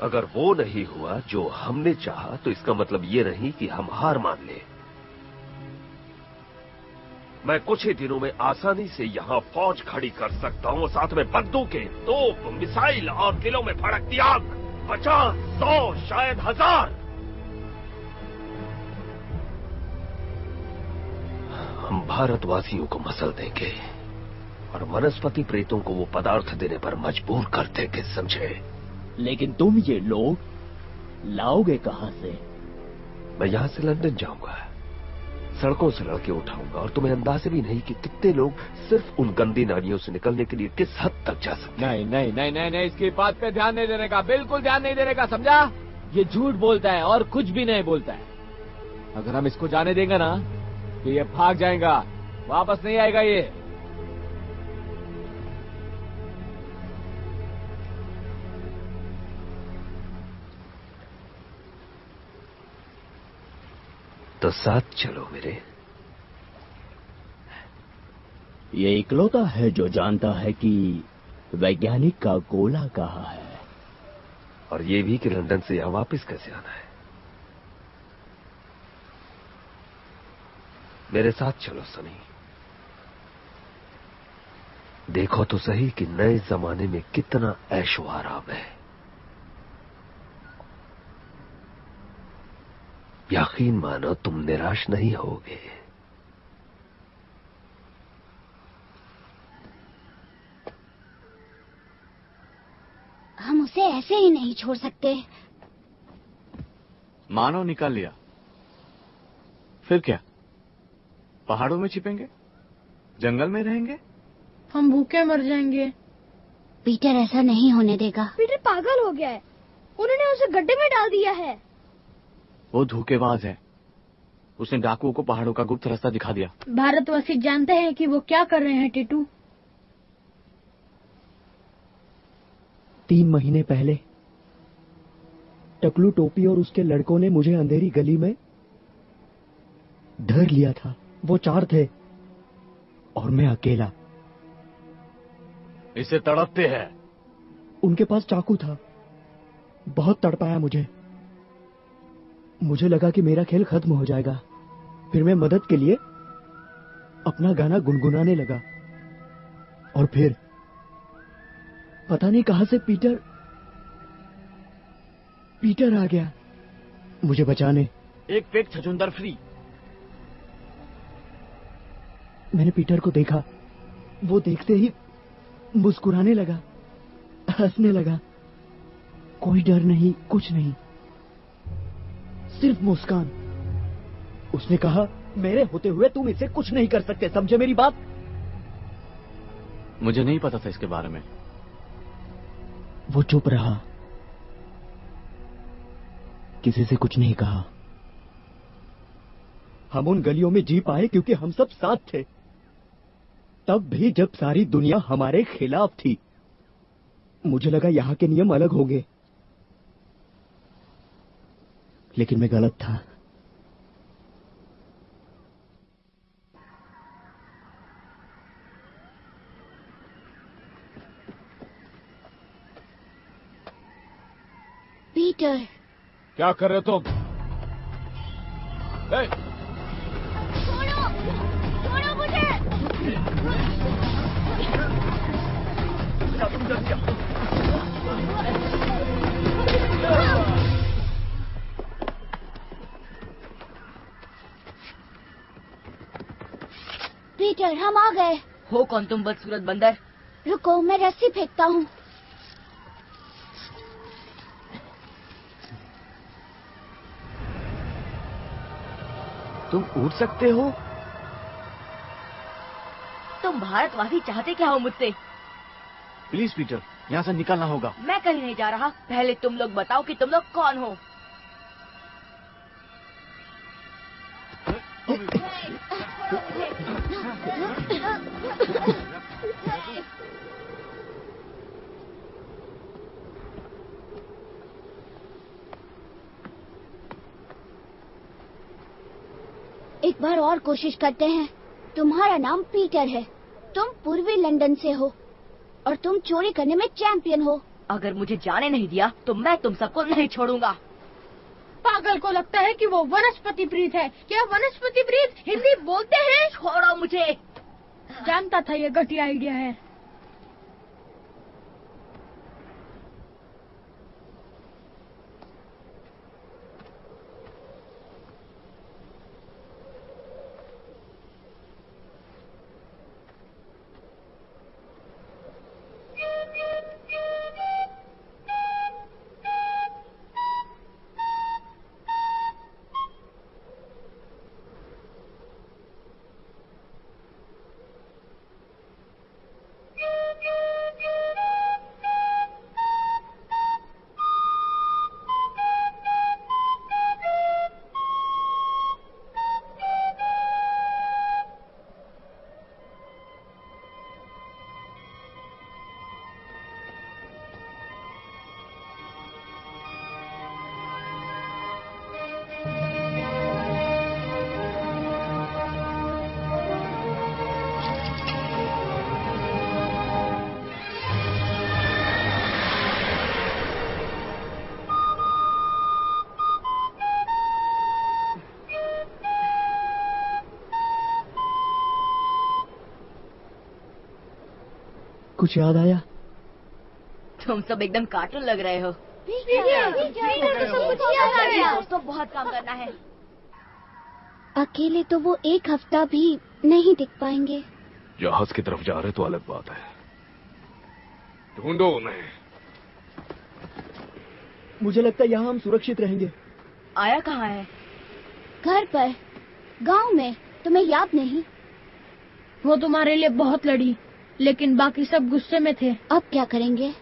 अगर वो नहीं हुआ जो हमने चाहा, तो इसका मतलब ये नहीं कि हम हार मान ले। मैं कुछ ही दिनों में आसानी से यहां फौज खड़ी कर सकता हूं, साथ में बंदूकें, तोप, मिसाइल और दिलों में भड़कती आग। 50, 100, शायद 1000। हम भारतवासियों को मसल देंगे और वनस्पति प्रेतों को वो पदार्थ देने पर मजबूर कर देंगे, समझे? लेकिन तुम ये लोग लाओगे कहां से? मैं यहां से लंदन जाऊंगा, सड़कों से लड़के उठाऊंगा, और तुम्हें अंदाजा भी नहीं कि कितने लोग सिर्फ उन गंदी नालियों से निकलने के लिए किस हद तक जा सकते हैं। नहीं नहीं नहीं नहीं नहीं, इसकी बात पे ध्यान नहीं देने का, बिल्कुल ध्यान नहीं देने का, समझा? ये झूठ बोलता है और कुछ भी नहीं बोलता है। अगर हम इसको जाने देंगे ना तो ये भाग जाएगा, वापस नहीं आएगा ये। तो साथ चलो मेरे। ये इकलौता है जो जानता है कि वैज्ञानिक का गोला कहाँ है, और ये भी कि लंदन से यहां वापस कैसे आना है। मेरे साथ चलो सनी। देखो तो सही कि नए जमाने में कितना ऐशो आराम है। यकीन मानो तुम निराश नहीं होगे। हम उसे ऐसे ही नहीं छोड़ सकते। मानो निकाल लिया, फिर क्या? पहाड़ों में छिपेंगे? जंगल में रहेंगे? हम भूखे मर जाएंगे। पीटर ऐसा नहीं होने देगा। पीटर पागल हो गया है, उन्होंने उसे गड्ढे में डाल दिया है। वो धोखेबाज है, उसने डाकुओं को पहाड़ों का गुप्त रास्ता दिखा दिया। भारतवासी जानते हैं कि वो क्या कर रहे हैं टीटू। 3 महीने पहले टकलू टोपी और उसके लड़कों ने मुझे अंधेरी गली में धर लिया था। वो 4 थे और मैं अकेला। इसे तड़पते हैं। उनके पास चाकू था। बहुत तड़पाया मुझे लगा कि मेरा खेल खत्म हो जाएगा। फिर मैं मदद के लिए अपना गाना गुनगुनाने लगा, और फिर पता नहीं कहां से पीटर आ गया मुझे बचाने। एक पेट छछूंदर फ्री। मैंने पीटर को देखा। वो देखते ही मुस्कुराने लगा, हंसने लगा। कोई डर नहीं, कुछ नहीं, सिर्फ मुस्कान। उसने कहा, मेरे होते हुए तुम इसे कुछ नहीं कर सकते, समझे मेरी बात? मुझे नहीं पता था इसके बारे में। वो चुप रहा, किसी से कुछ नहीं कहा। हम उन गलियों में जी पाए क्योंकि हम सब साथ थे, तब भी जब सारी दुनिया हमारे खिलाफ थी। मुझे लगा यहां के नियम अलग होंगे, लेकिन मैं गलत था। पीटर, क्या कर रहे हो तुम? छोड़ो मुझे। पीटर, हम आ गए। हो कौन तुम बदसूरत बंदर? रुको, मैं रस्सी फेंकता हूँ। तुम उड़ सकते हो? तुम भारतवासी चाहते क्या हो मुझसे? प्लीज पीटर, यहाँ से निकलना होगा। मैं कहीं नहीं जा रहा। पहले तुम लोग बताओ कि तुम लोग कौन हो। एक बार और कोशिश करते हैं। तुम्हारा नाम पीटर है, तुम पूर्वी लंदन से हो और तुम चोरी करने में चैंपियन हो। अगर मुझे जाने नहीं दिया तो मैं तुम सबको नहीं छोड़ूंगा। पागल को लगता है कि वो वनस्पति प्रीत है। क्या वनस्पति प्रीत हिंदी बोलते हैं? छोड़ो मुझे। जानता था ये घटिया आइडिया है। कुछ याद आया? तुम सब एकदम कार्टून लग रहे हो। दोस्तों, बहुत काम करना है। अकेले तो वो एक हफ्ता भी नहीं टिक पाएंगे। जहाज की तरफ जा रहे तो अलग बात है। ढूंढो उन्हें। मुझे लगता है यहाँ हम सुरक्षित रहेंगे। आया कहाँ है? घर पर, गांव में। तुम्हें याद नहीं? वो तुम्हारे लिए बहुत लड़ी, लेकिन बाकी सब गुस्से में थे। अब क्या करेंगे?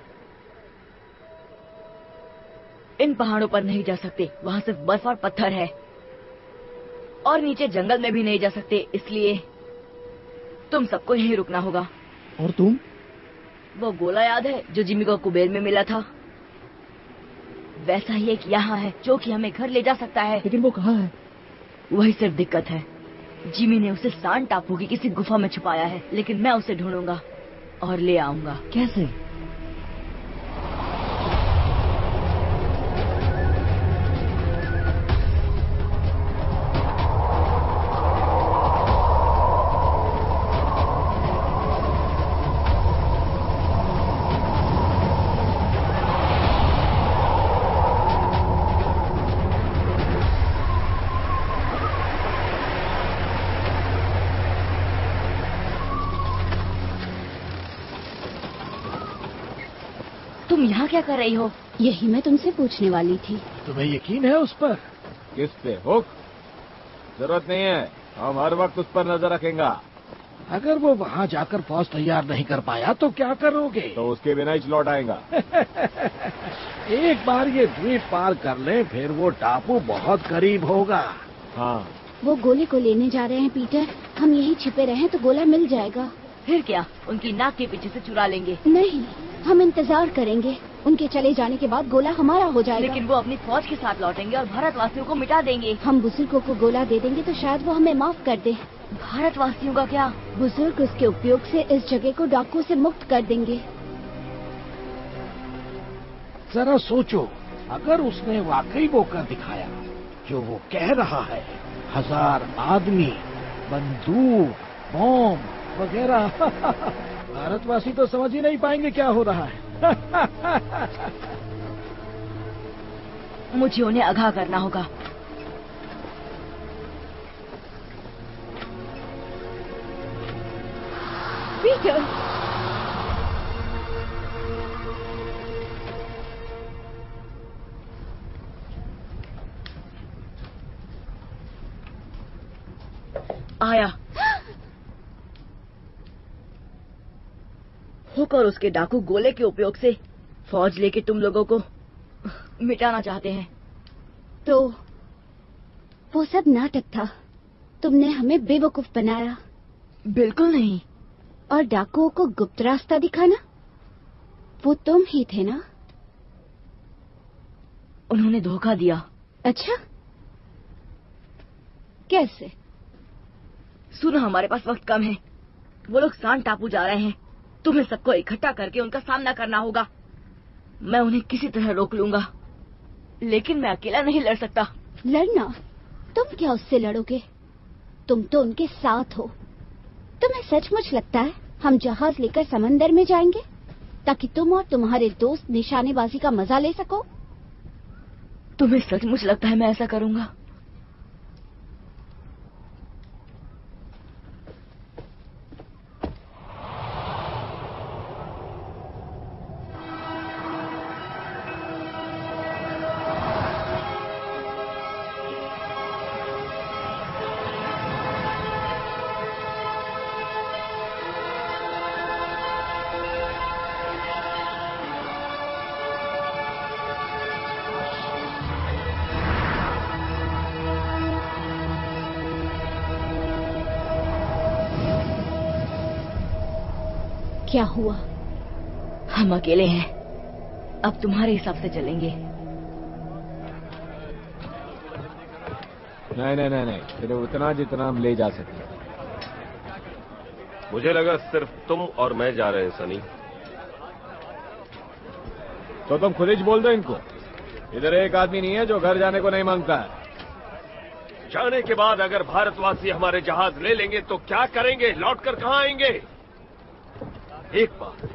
इन पहाड़ों पर नहीं जा सकते, वहाँ सिर्फ बर्फ और पत्थर है। और नीचे जंगल में भी नहीं जा सकते, इसलिए तुम सबको यहीं रुकना होगा। और तुम? वो गोला याद है जो जिमी को कुबेर में मिला था? वैसा ही एक यहाँ है जो कि हमें घर ले जा सकता है। लेकिन वो कहाँ है? वही सिर्फ दिक्कत है। जिमी ने उसे सान टापू की किसी गुफा में छुपाया है, लेकिन मैं उसे ढूंढूंगा और ले आऊंगा। कैसे? तुम यहाँ क्या कर रही हो? यही मैं तुमसे पूछने वाली थी। तुम्हें यकीन है उस पर? किस पे? हुक? जरूरत नहीं है, हम हर वक्त उस पर नजर रखेंगे। अगर वो वहाँ जाकर फौज तैयार नहीं कर पाया तो क्या करोगे? तो उसके बिना ही लौट आएगा। एक बार ये द्वीप पार कर ले, फिर वो टापू बहुत करीब होगा। हाँ। वो गोले को लेने जा रहे हैं पीटर। हम यहीं छिपे रहें तो गोला मिल जाएगा। फिर क्या, उनकी नाक के पीछे से चुरा लेंगे? नहीं, हम इंतजार करेंगे। उनके चले जाने के बाद गोला हमारा हो जाएगा। लेकिन वो अपनी फौज के साथ लौटेंगे और भारतवासियों को मिटा देंगे। हम बुजुर्गों को गोला दे देंगे तो शायद वो हमें माफ कर दे। भारतवासियों का क्या? बुजुर्ग उसके उपयोग से इस जगह को डाकुओं से मुक्त कर देंगे। जरा सोचो, अगर उसने वाकई वो कर दिखाया जो वो कह रहा है, 1000 आदमी, बंदूक, बॉम्ब वगैरह, भारतवासी तो समझ ही नहीं पाएंगे क्या हो रहा है। मुझे उन्हें आगाह करना होगा। आया। हुक और उसके डाकू गोले के उपयोग से फौज लेके तुम लोगों को मिटाना चाहते हैं। तो वो सब नाटक था, तुमने हमें बेवकूफ बनाया। बिल्कुल नहीं। और डाकुओं को गुप्त रास्ता दिखाना, वो तुम ही थे ना? उन्होंने धोखा दिया। अच्छा, कैसे? सुनो, हमारे पास वक्त कम है। वो लोग सांड टापू जा रहे हैं। तुम्हें सबको इकट्ठा करके उनका सामना करना होगा। मैं उन्हें किसी तरह रोक लूंगा, लेकिन मैं अकेला नहीं लड़ सकता। लड़ना? तुम क्या उससे लड़ोगे? तुम तो उनके साथ हो। तुम्हें सचमुच लगता है हम जहाज लेकर समंदर में जाएंगे ताकि तुम और तुम्हारे दोस्त निशानेबाजी का मजा ले सको? तुम्हें सचमुच लगता है मैं ऐसा करूंगा? क्या हुआ? हम अकेले हैं, अब तुम्हारे हिसाब से चलेंगे। नहीं, सिर्फ उतना जितना हम ले जा सकते। मुझे लगा सिर्फ तुम और मैं जा रहे हैं सनी। तो तुम खुद ही बोल दो इनको। इधर एक आदमी नहीं है जो घर जाने को नहीं मांगता है। जाने के बाद अगर भारतवासी हमारे जहाज ले लेंगे तो क्या करेंगे? लौटकर कहाँ आएंगे? एक बार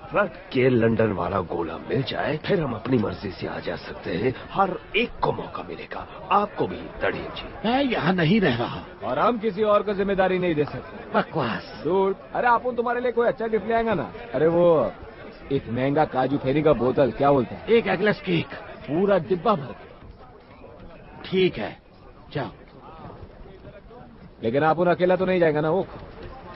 ट्रक के लंदन वाला गोला मिल जाए, फिर हम अपनी मर्जी से आ जा सकते हैं। हर एक को मौका मिलेगा, आपको भी। तड़ीम जी, मैं यहाँ नहीं रह रहा और हम किसी और को जिम्मेदारी नहीं दे सकते। बकवास। दूर। अरे आप तुम्हारे लिए कोई अच्छा गिफ्ट ले आएगा ना? अरे वो एक महंगा काजू फेरी का बोतल, क्या बोलते हैं? एक एगलेस केक, पूरा डिब्बा भर। ठीक है, जाओ। लेकिन आप अकेला तो नहीं जाएगा ना? वो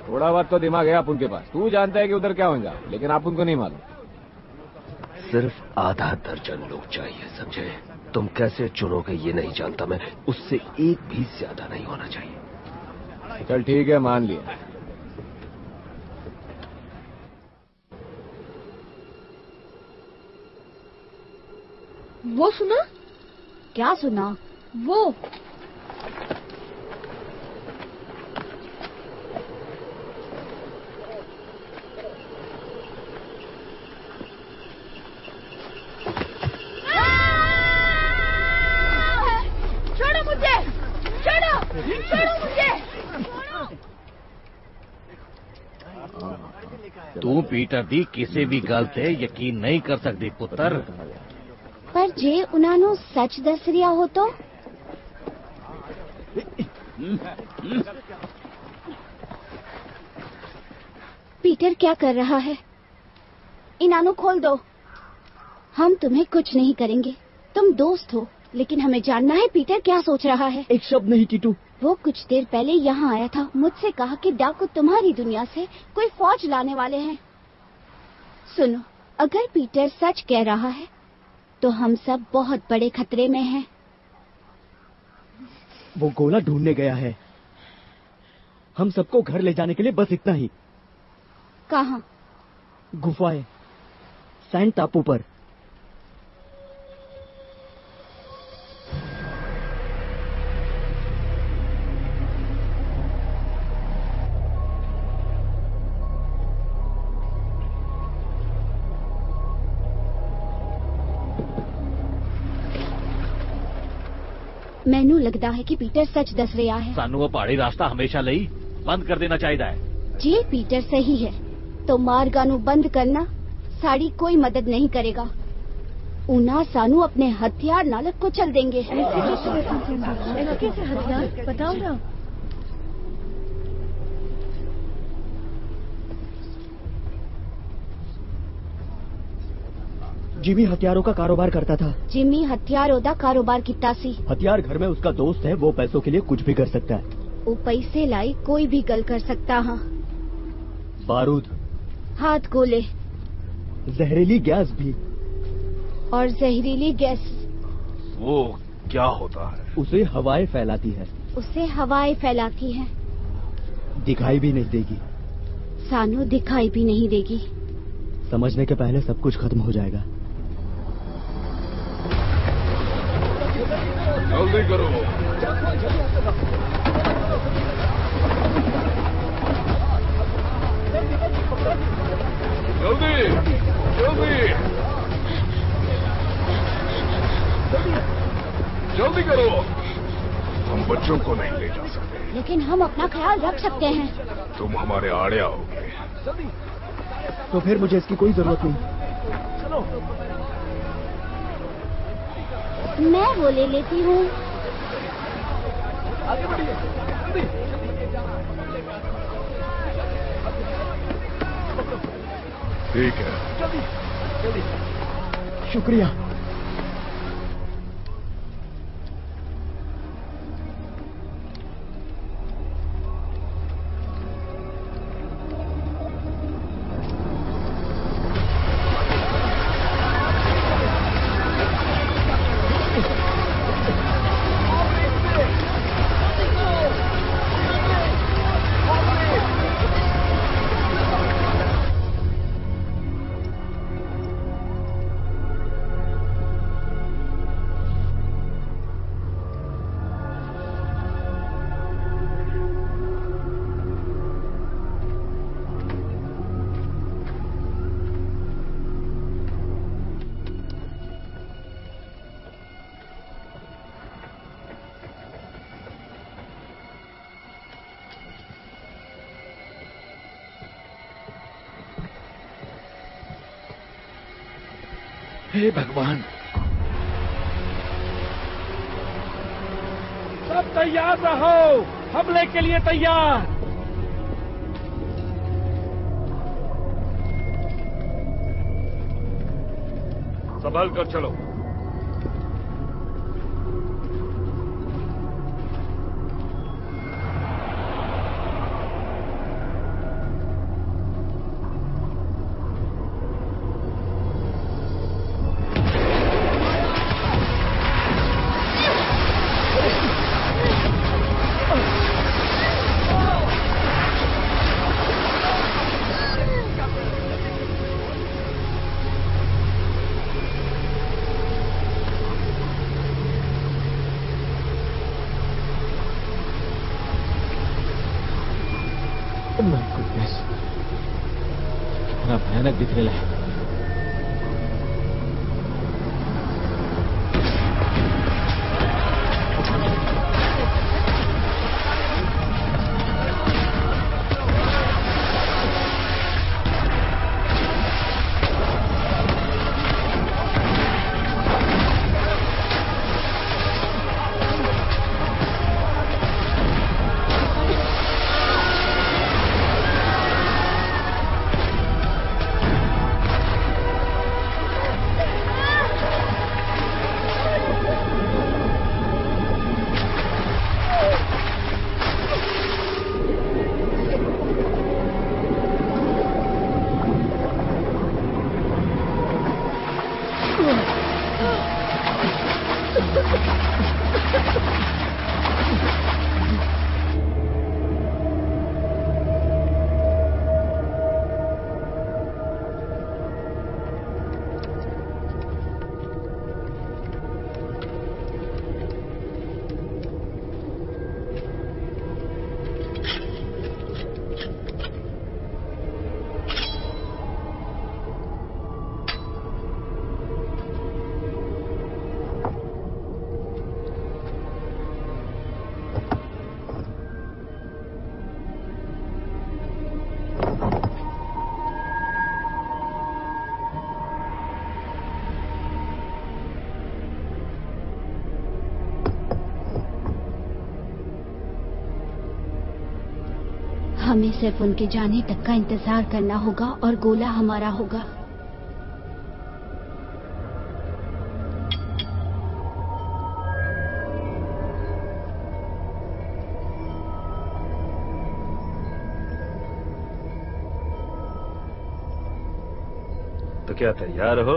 थोड़ा बहुत तो दिमाग है आप उनके पास। तू जानता है कि उधर क्या होगा, लेकिन आप उनको नहीं मालूम। सिर्फ आधा दर्जन लोग चाहिए, समझे? तुम कैसे चुनोगे ये नहीं जानता मैं। उससे एक भी ज्यादा नहीं होना चाहिए। चल ठीक है, मान लिया। वो सुना? क्या सुना? वो तू पीटर दी किसी भी गल ते यकीन नहीं कर सकती पुत्र। पर जे उन्होंने सच दस रिया हो तो? पीटर क्या कर रहा है? इनानो खोल दो। हम तुम्हें कुछ नहीं करेंगे, तुम दोस्त हो, लेकिन हमें जानना है पीटर क्या सोच रहा है। एक शब्द नहीं टीटू। वो कुछ देर पहले यहाँ आया था, मुझसे कहा कि डाकू तुम्हारी दुनिया से कोई फौज लाने वाले हैं। सुनो, अगर पीटर सच कह रहा है तो हम सब बहुत बड़े खतरे में हैं। वो गोला ढूंढने गया है। हम सबको घर ले जाने के लिए बस इतना ही। कहाँ? गुफाएं, सैंड टापू पर। मैनू लगता है कि पीटर सच दस रहा है। सानू वो पहाड़ी रास्ता हमेशा ਲਈ बंद कर देना चाहिए। जे पीटर सही है तो मार्गा नू बंद करना साड़ी कोई मदद नहीं करेगा। उना सानू अपने हथियार नाल कुचल देंगे। कैसे हथियार बताओ ना। जिमी हथियारों का कारोबार करता था। जिमी हथियारों का कारोबार किता सी। हथियार घर में उसका दोस्त है, वो पैसों के लिए कुछ भी कर सकता है। पैसे लाई कोई भी गल कर सकता। हाँ, बारूद, हाथ गोले जहरीली गैस भी। और जहरीली गैस वो क्या होता है? उसे हवाएं फैलाती है। उसे हवाएं फैलाती है। दिखाई भी नहीं देगी। सानू दिखाई भी नहीं देगी। समझने के पहले सब कुछ खत्म हो जाएगा। जल्दी करो। जल्दी जल्दी जल्दी करो। हम बच्चों को नहीं ले जा सकते, लेकिन हम अपना ख्याल रख सकते हैं। तुम हमारे आड़े आओगे तो फिर मुझे इसकी कोई जरूरत नहीं। मैं वो ले लेती हूँ। ठीक है। शुक्रिया। हे भगवान, सब तैयार रहो, हमले के लिए तैयार। संभल कर चलो। कितना भयानक दिख रहा है। हमें सिर्फ उनके जाने तक का इंतजार करना होगा और गोला हमारा होगा। क्या तैयार हो?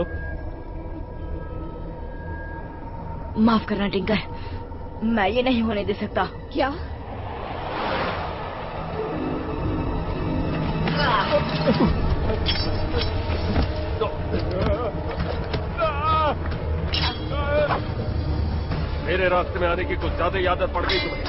माफ करना टिंकर, मैं ये नहीं होने दे सकता। क्या? मेरे रास्ते में आने की कुछ ज्यादा ही आदत पड़ गई तुम्हें।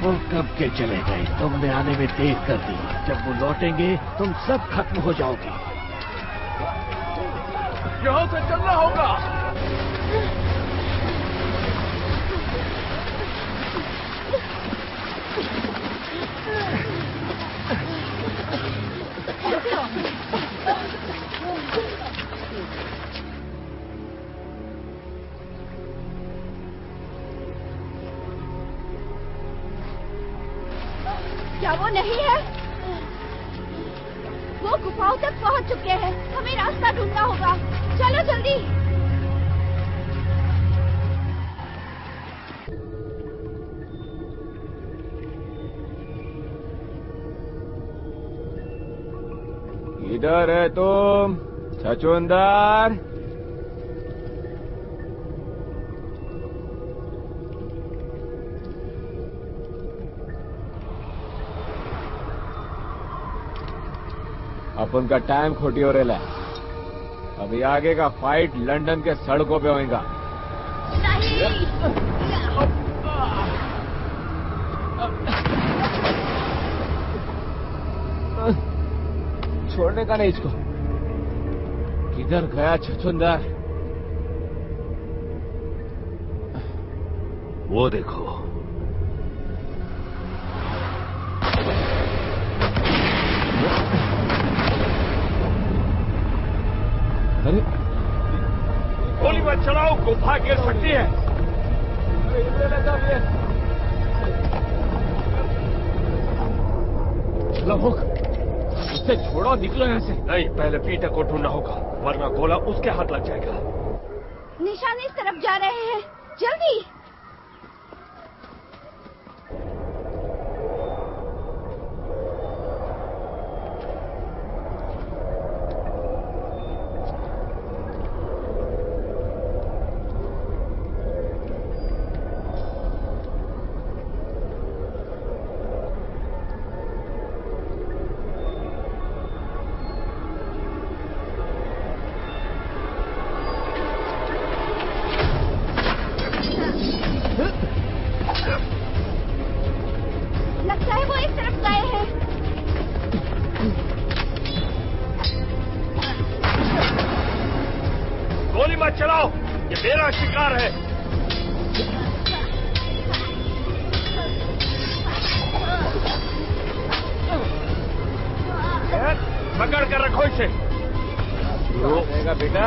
वो कब के चले गए? तुमने आने में देर कर दी। जब वो लौटेंगे तुम सब खत्म हो जाओगे। यहाँ से चलना होगा। क्या वो नहीं है? वो गुफाओं तक पहुंच चुके हैं। हमें रास्ता ढूंढना होगा। चलो जल्दी। किधर है तुम, छछूंदर? अपन का टाइम खोटी हो रहा है। अभी आगे का फाइट लंदन के सड़कों पे होगा। छोड़ने का नहीं इसको। किधर गया छछूंदर? वो देखो। अरे गोली मत चलाओ, गुफा गिर सकती है। चलो हुक, उससे छोड़ो, निकलो यहाँ से। नहीं, पहले पीटर को ढूंढना होगा, वरना गोला उसके हाथ लग जाएगा। निशान इस तरफ जा रहे हैं, जल्दी। लगता है वो इस तरफ गए हैं। गोली मत चलाओ, ये मेरा शिकार है। पकड़ कर रखो इसे। रोकेगा बेटा?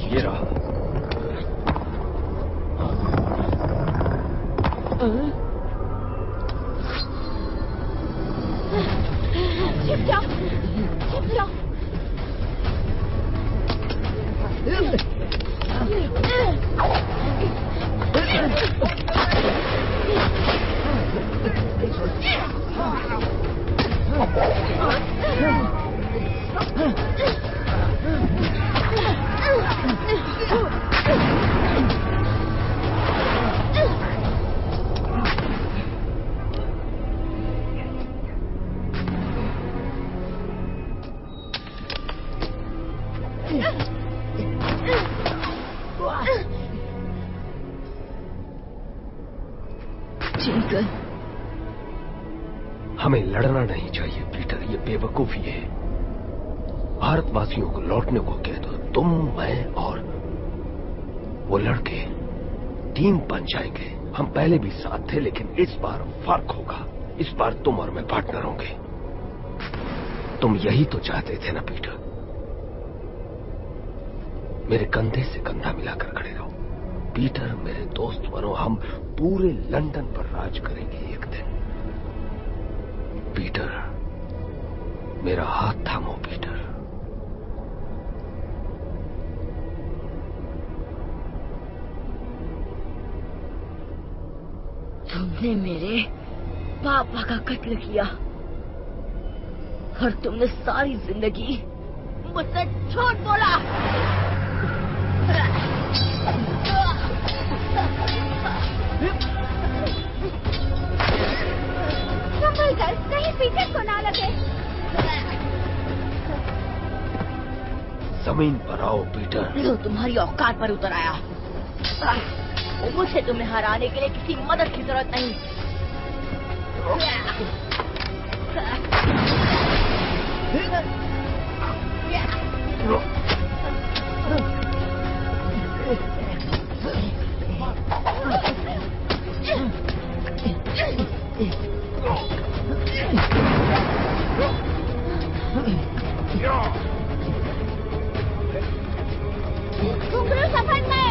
ये रहा। जाओ, छिप जाओ। हमें लड़ना नहीं चाहिए पीटर, ये बेवकूफी है। भारतवासियों को लौटने को कह दो। तुम, मैं और वो लड़के टीम बन जाएंगे। हम पहले भी साथ थे, लेकिन इस बार फर्क होगा। इस बार तुम और मैं पार्टनर होंगे। तुम यही तो चाहते थे ना पीटर? मेरे कंधे से कंधा मिलाकर खड़े रहो पीटर, मेरे दोस्त बनो। हम पूरे लंदन पर राज करेंगे एक दिन। पीटर, मेरा हाथ थामो पीटर। तुमने मेरे पापा का कत्ल किया और तुमने सारी जिंदगी मुझसे झूठ बोला। कहीं पीछे तो ना लगे। जमीन पर आओ पीटर। लो, तुम्हारी औकात पर उतर आया। मुझे तुम्हें हराने के लिए किसी मदद की जरूरत नहीं। घुंघरू सफर में।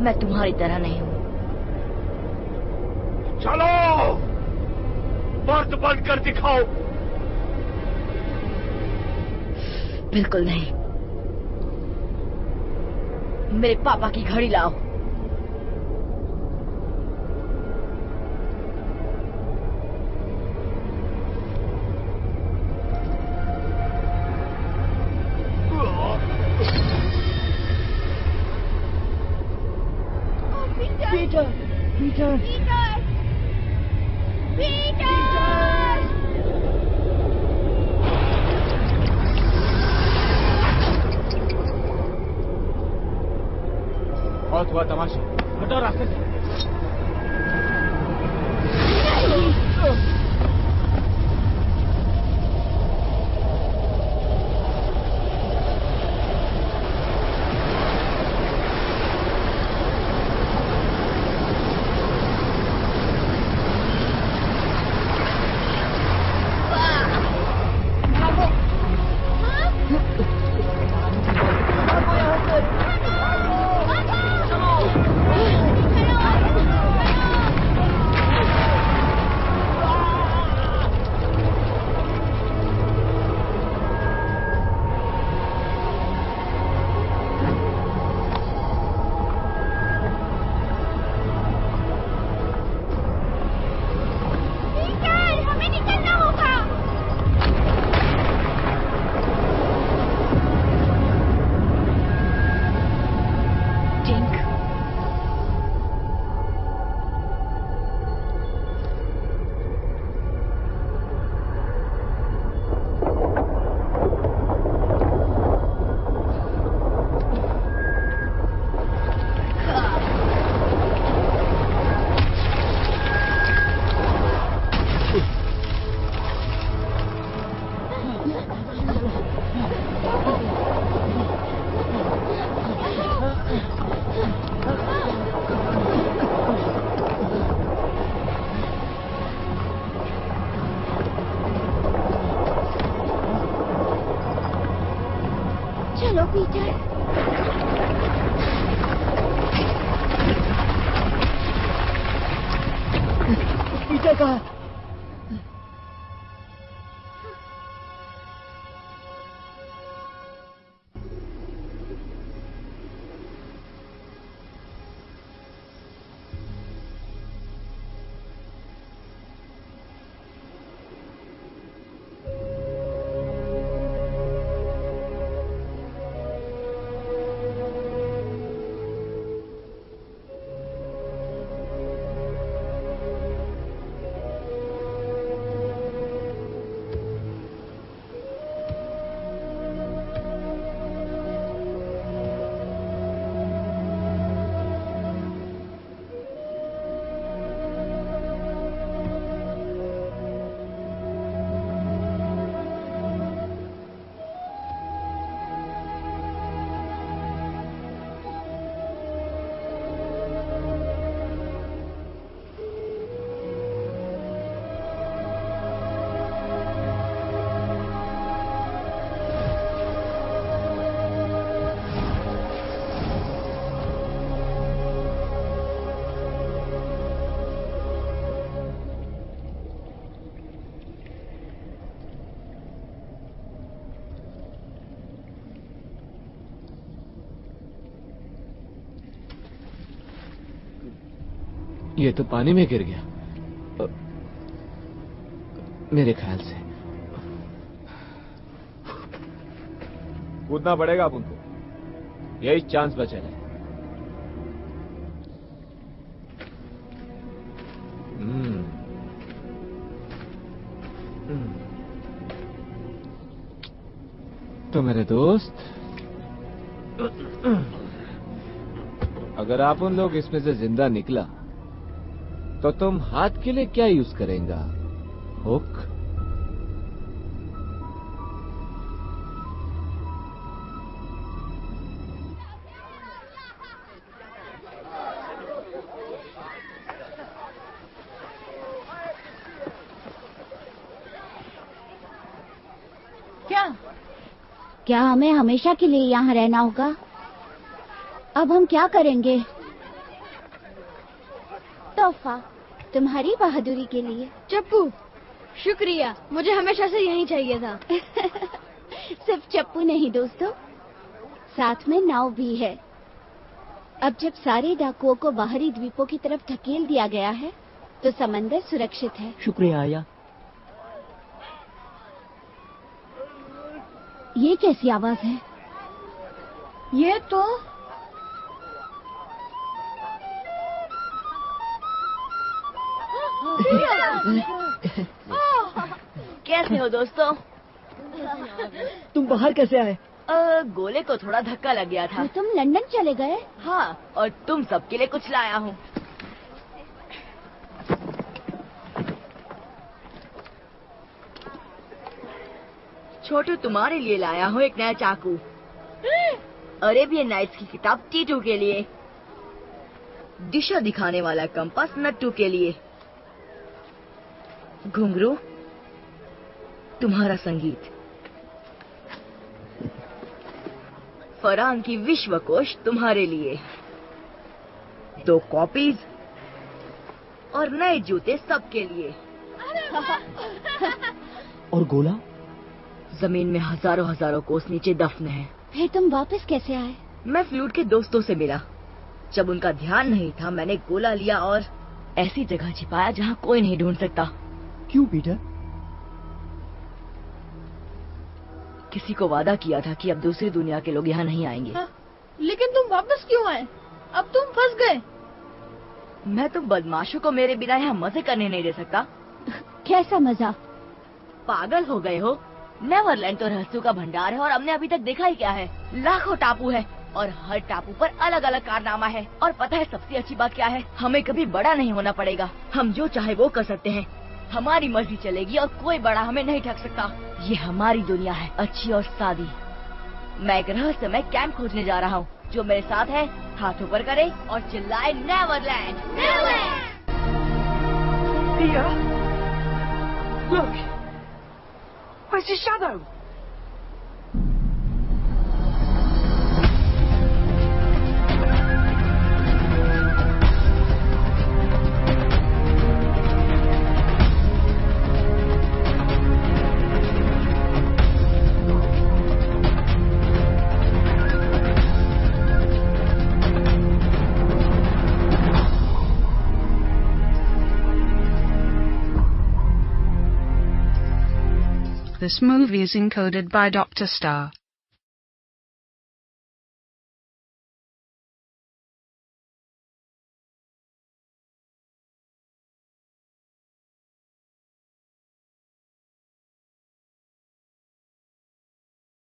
मैं तुम्हारी तरह नहीं हूँ। चलो, मर्द बनकर दिखाओ। बिल्कुल नहीं। मेरे पापा की घड़ी लाओ। Peter, Peter, Peter, Peter. बहुत हुआ तमाशा, हटो रास्ते से। कहा। ये तो पानी में गिर गया मेरे ख्याल से। कूदना पड़ेगा अब उनको, यही चांस बचा है। तो मेरे दोस्त, अगर आप उन लोग इसमें से जिंदा निकला तो तुम हाथ के लिए क्या यूज करेंगा? हुक? क्या हमें हमेशा के लिए यहाँ रहना होगा? अब हम क्या करेंगे? तोहफा तुम्हारी बहादुरी के लिए। चप्पू, शुक्रिया, मुझे हमेशा से यही चाहिए था। सिर्फ चप्पू नहीं दोस्तों, साथ में नाव भी है। अब जब सारे डाकुओं को बाहरी द्वीपों की तरफ धकेल दिया गया है तो समंदर सुरक्षित है। शुक्रिया आया। ये कैसी आवाज है? ये तो कैसे हो दोस्तों? तुम बाहर कैसे आए? गोले को थोड़ा धक्का लग गया था। तो तुम लंदन चले गए? हाँ, और तुम सबके लिए कुछ लाया हूँ। छोटू, तुम्हारे लिए लाया हूँ एक नया चाकू। अरेबियन नाइट्स की किताब टीटू के लिए। दिशा दिखाने वाला कंपास नट्टू के लिए। घुंघरू तुम्हारा संगीत। फरहान की विश्वकोश तुम्हारे लिए। 2 कॉपीज और नए जूते सबके लिए। और गोला? जमीन में हजारों कोस नीचे दफन है। फिर तुम वापस कैसे आए? मैं फ्लूट के दोस्तों से मिला। जब उनका ध्यान नहीं था, मैंने गोला लिया और ऐसी जगह छिपाया जहाँ कोई नहीं ढूंढ सकता। क्यों पीटर? किसी को वादा किया था कि अब दूसरी दुनिया के लोग यहाँ नहीं आएंगे। लेकिन तुम वापस क्यों आए? अब तुम फंस गए। मैं तो बदमाशों को मेरे बिना यहाँ मजे करने नहीं दे सकता। कैसा मजा? पागल हो गए हो? नेवरलैंड तो रहस्यों का भंडार है और हमने अभी तक देखा ही क्या है। लाखों टापू है और हर टापू पर अलग अलग कारनामा है। और पता है सबसे अच्छी बात क्या है? हमें कभी बड़ा नहीं होना पड़ेगा। हम जो चाहे वो कर सकते हैं। हमारी मर्जी चलेगी और कोई बड़ा हमें नहीं ठग सकता। ये हमारी दुनिया है, अच्छी और सादी। मैं एक रहस्यमय कैंप खोजने जा रहा हूँ। जो मेरे साथ है हाथ ऊपर करे और चिल्लाए Neverland. Look! Where's his shadow? This movie is encoded by Dr. Star.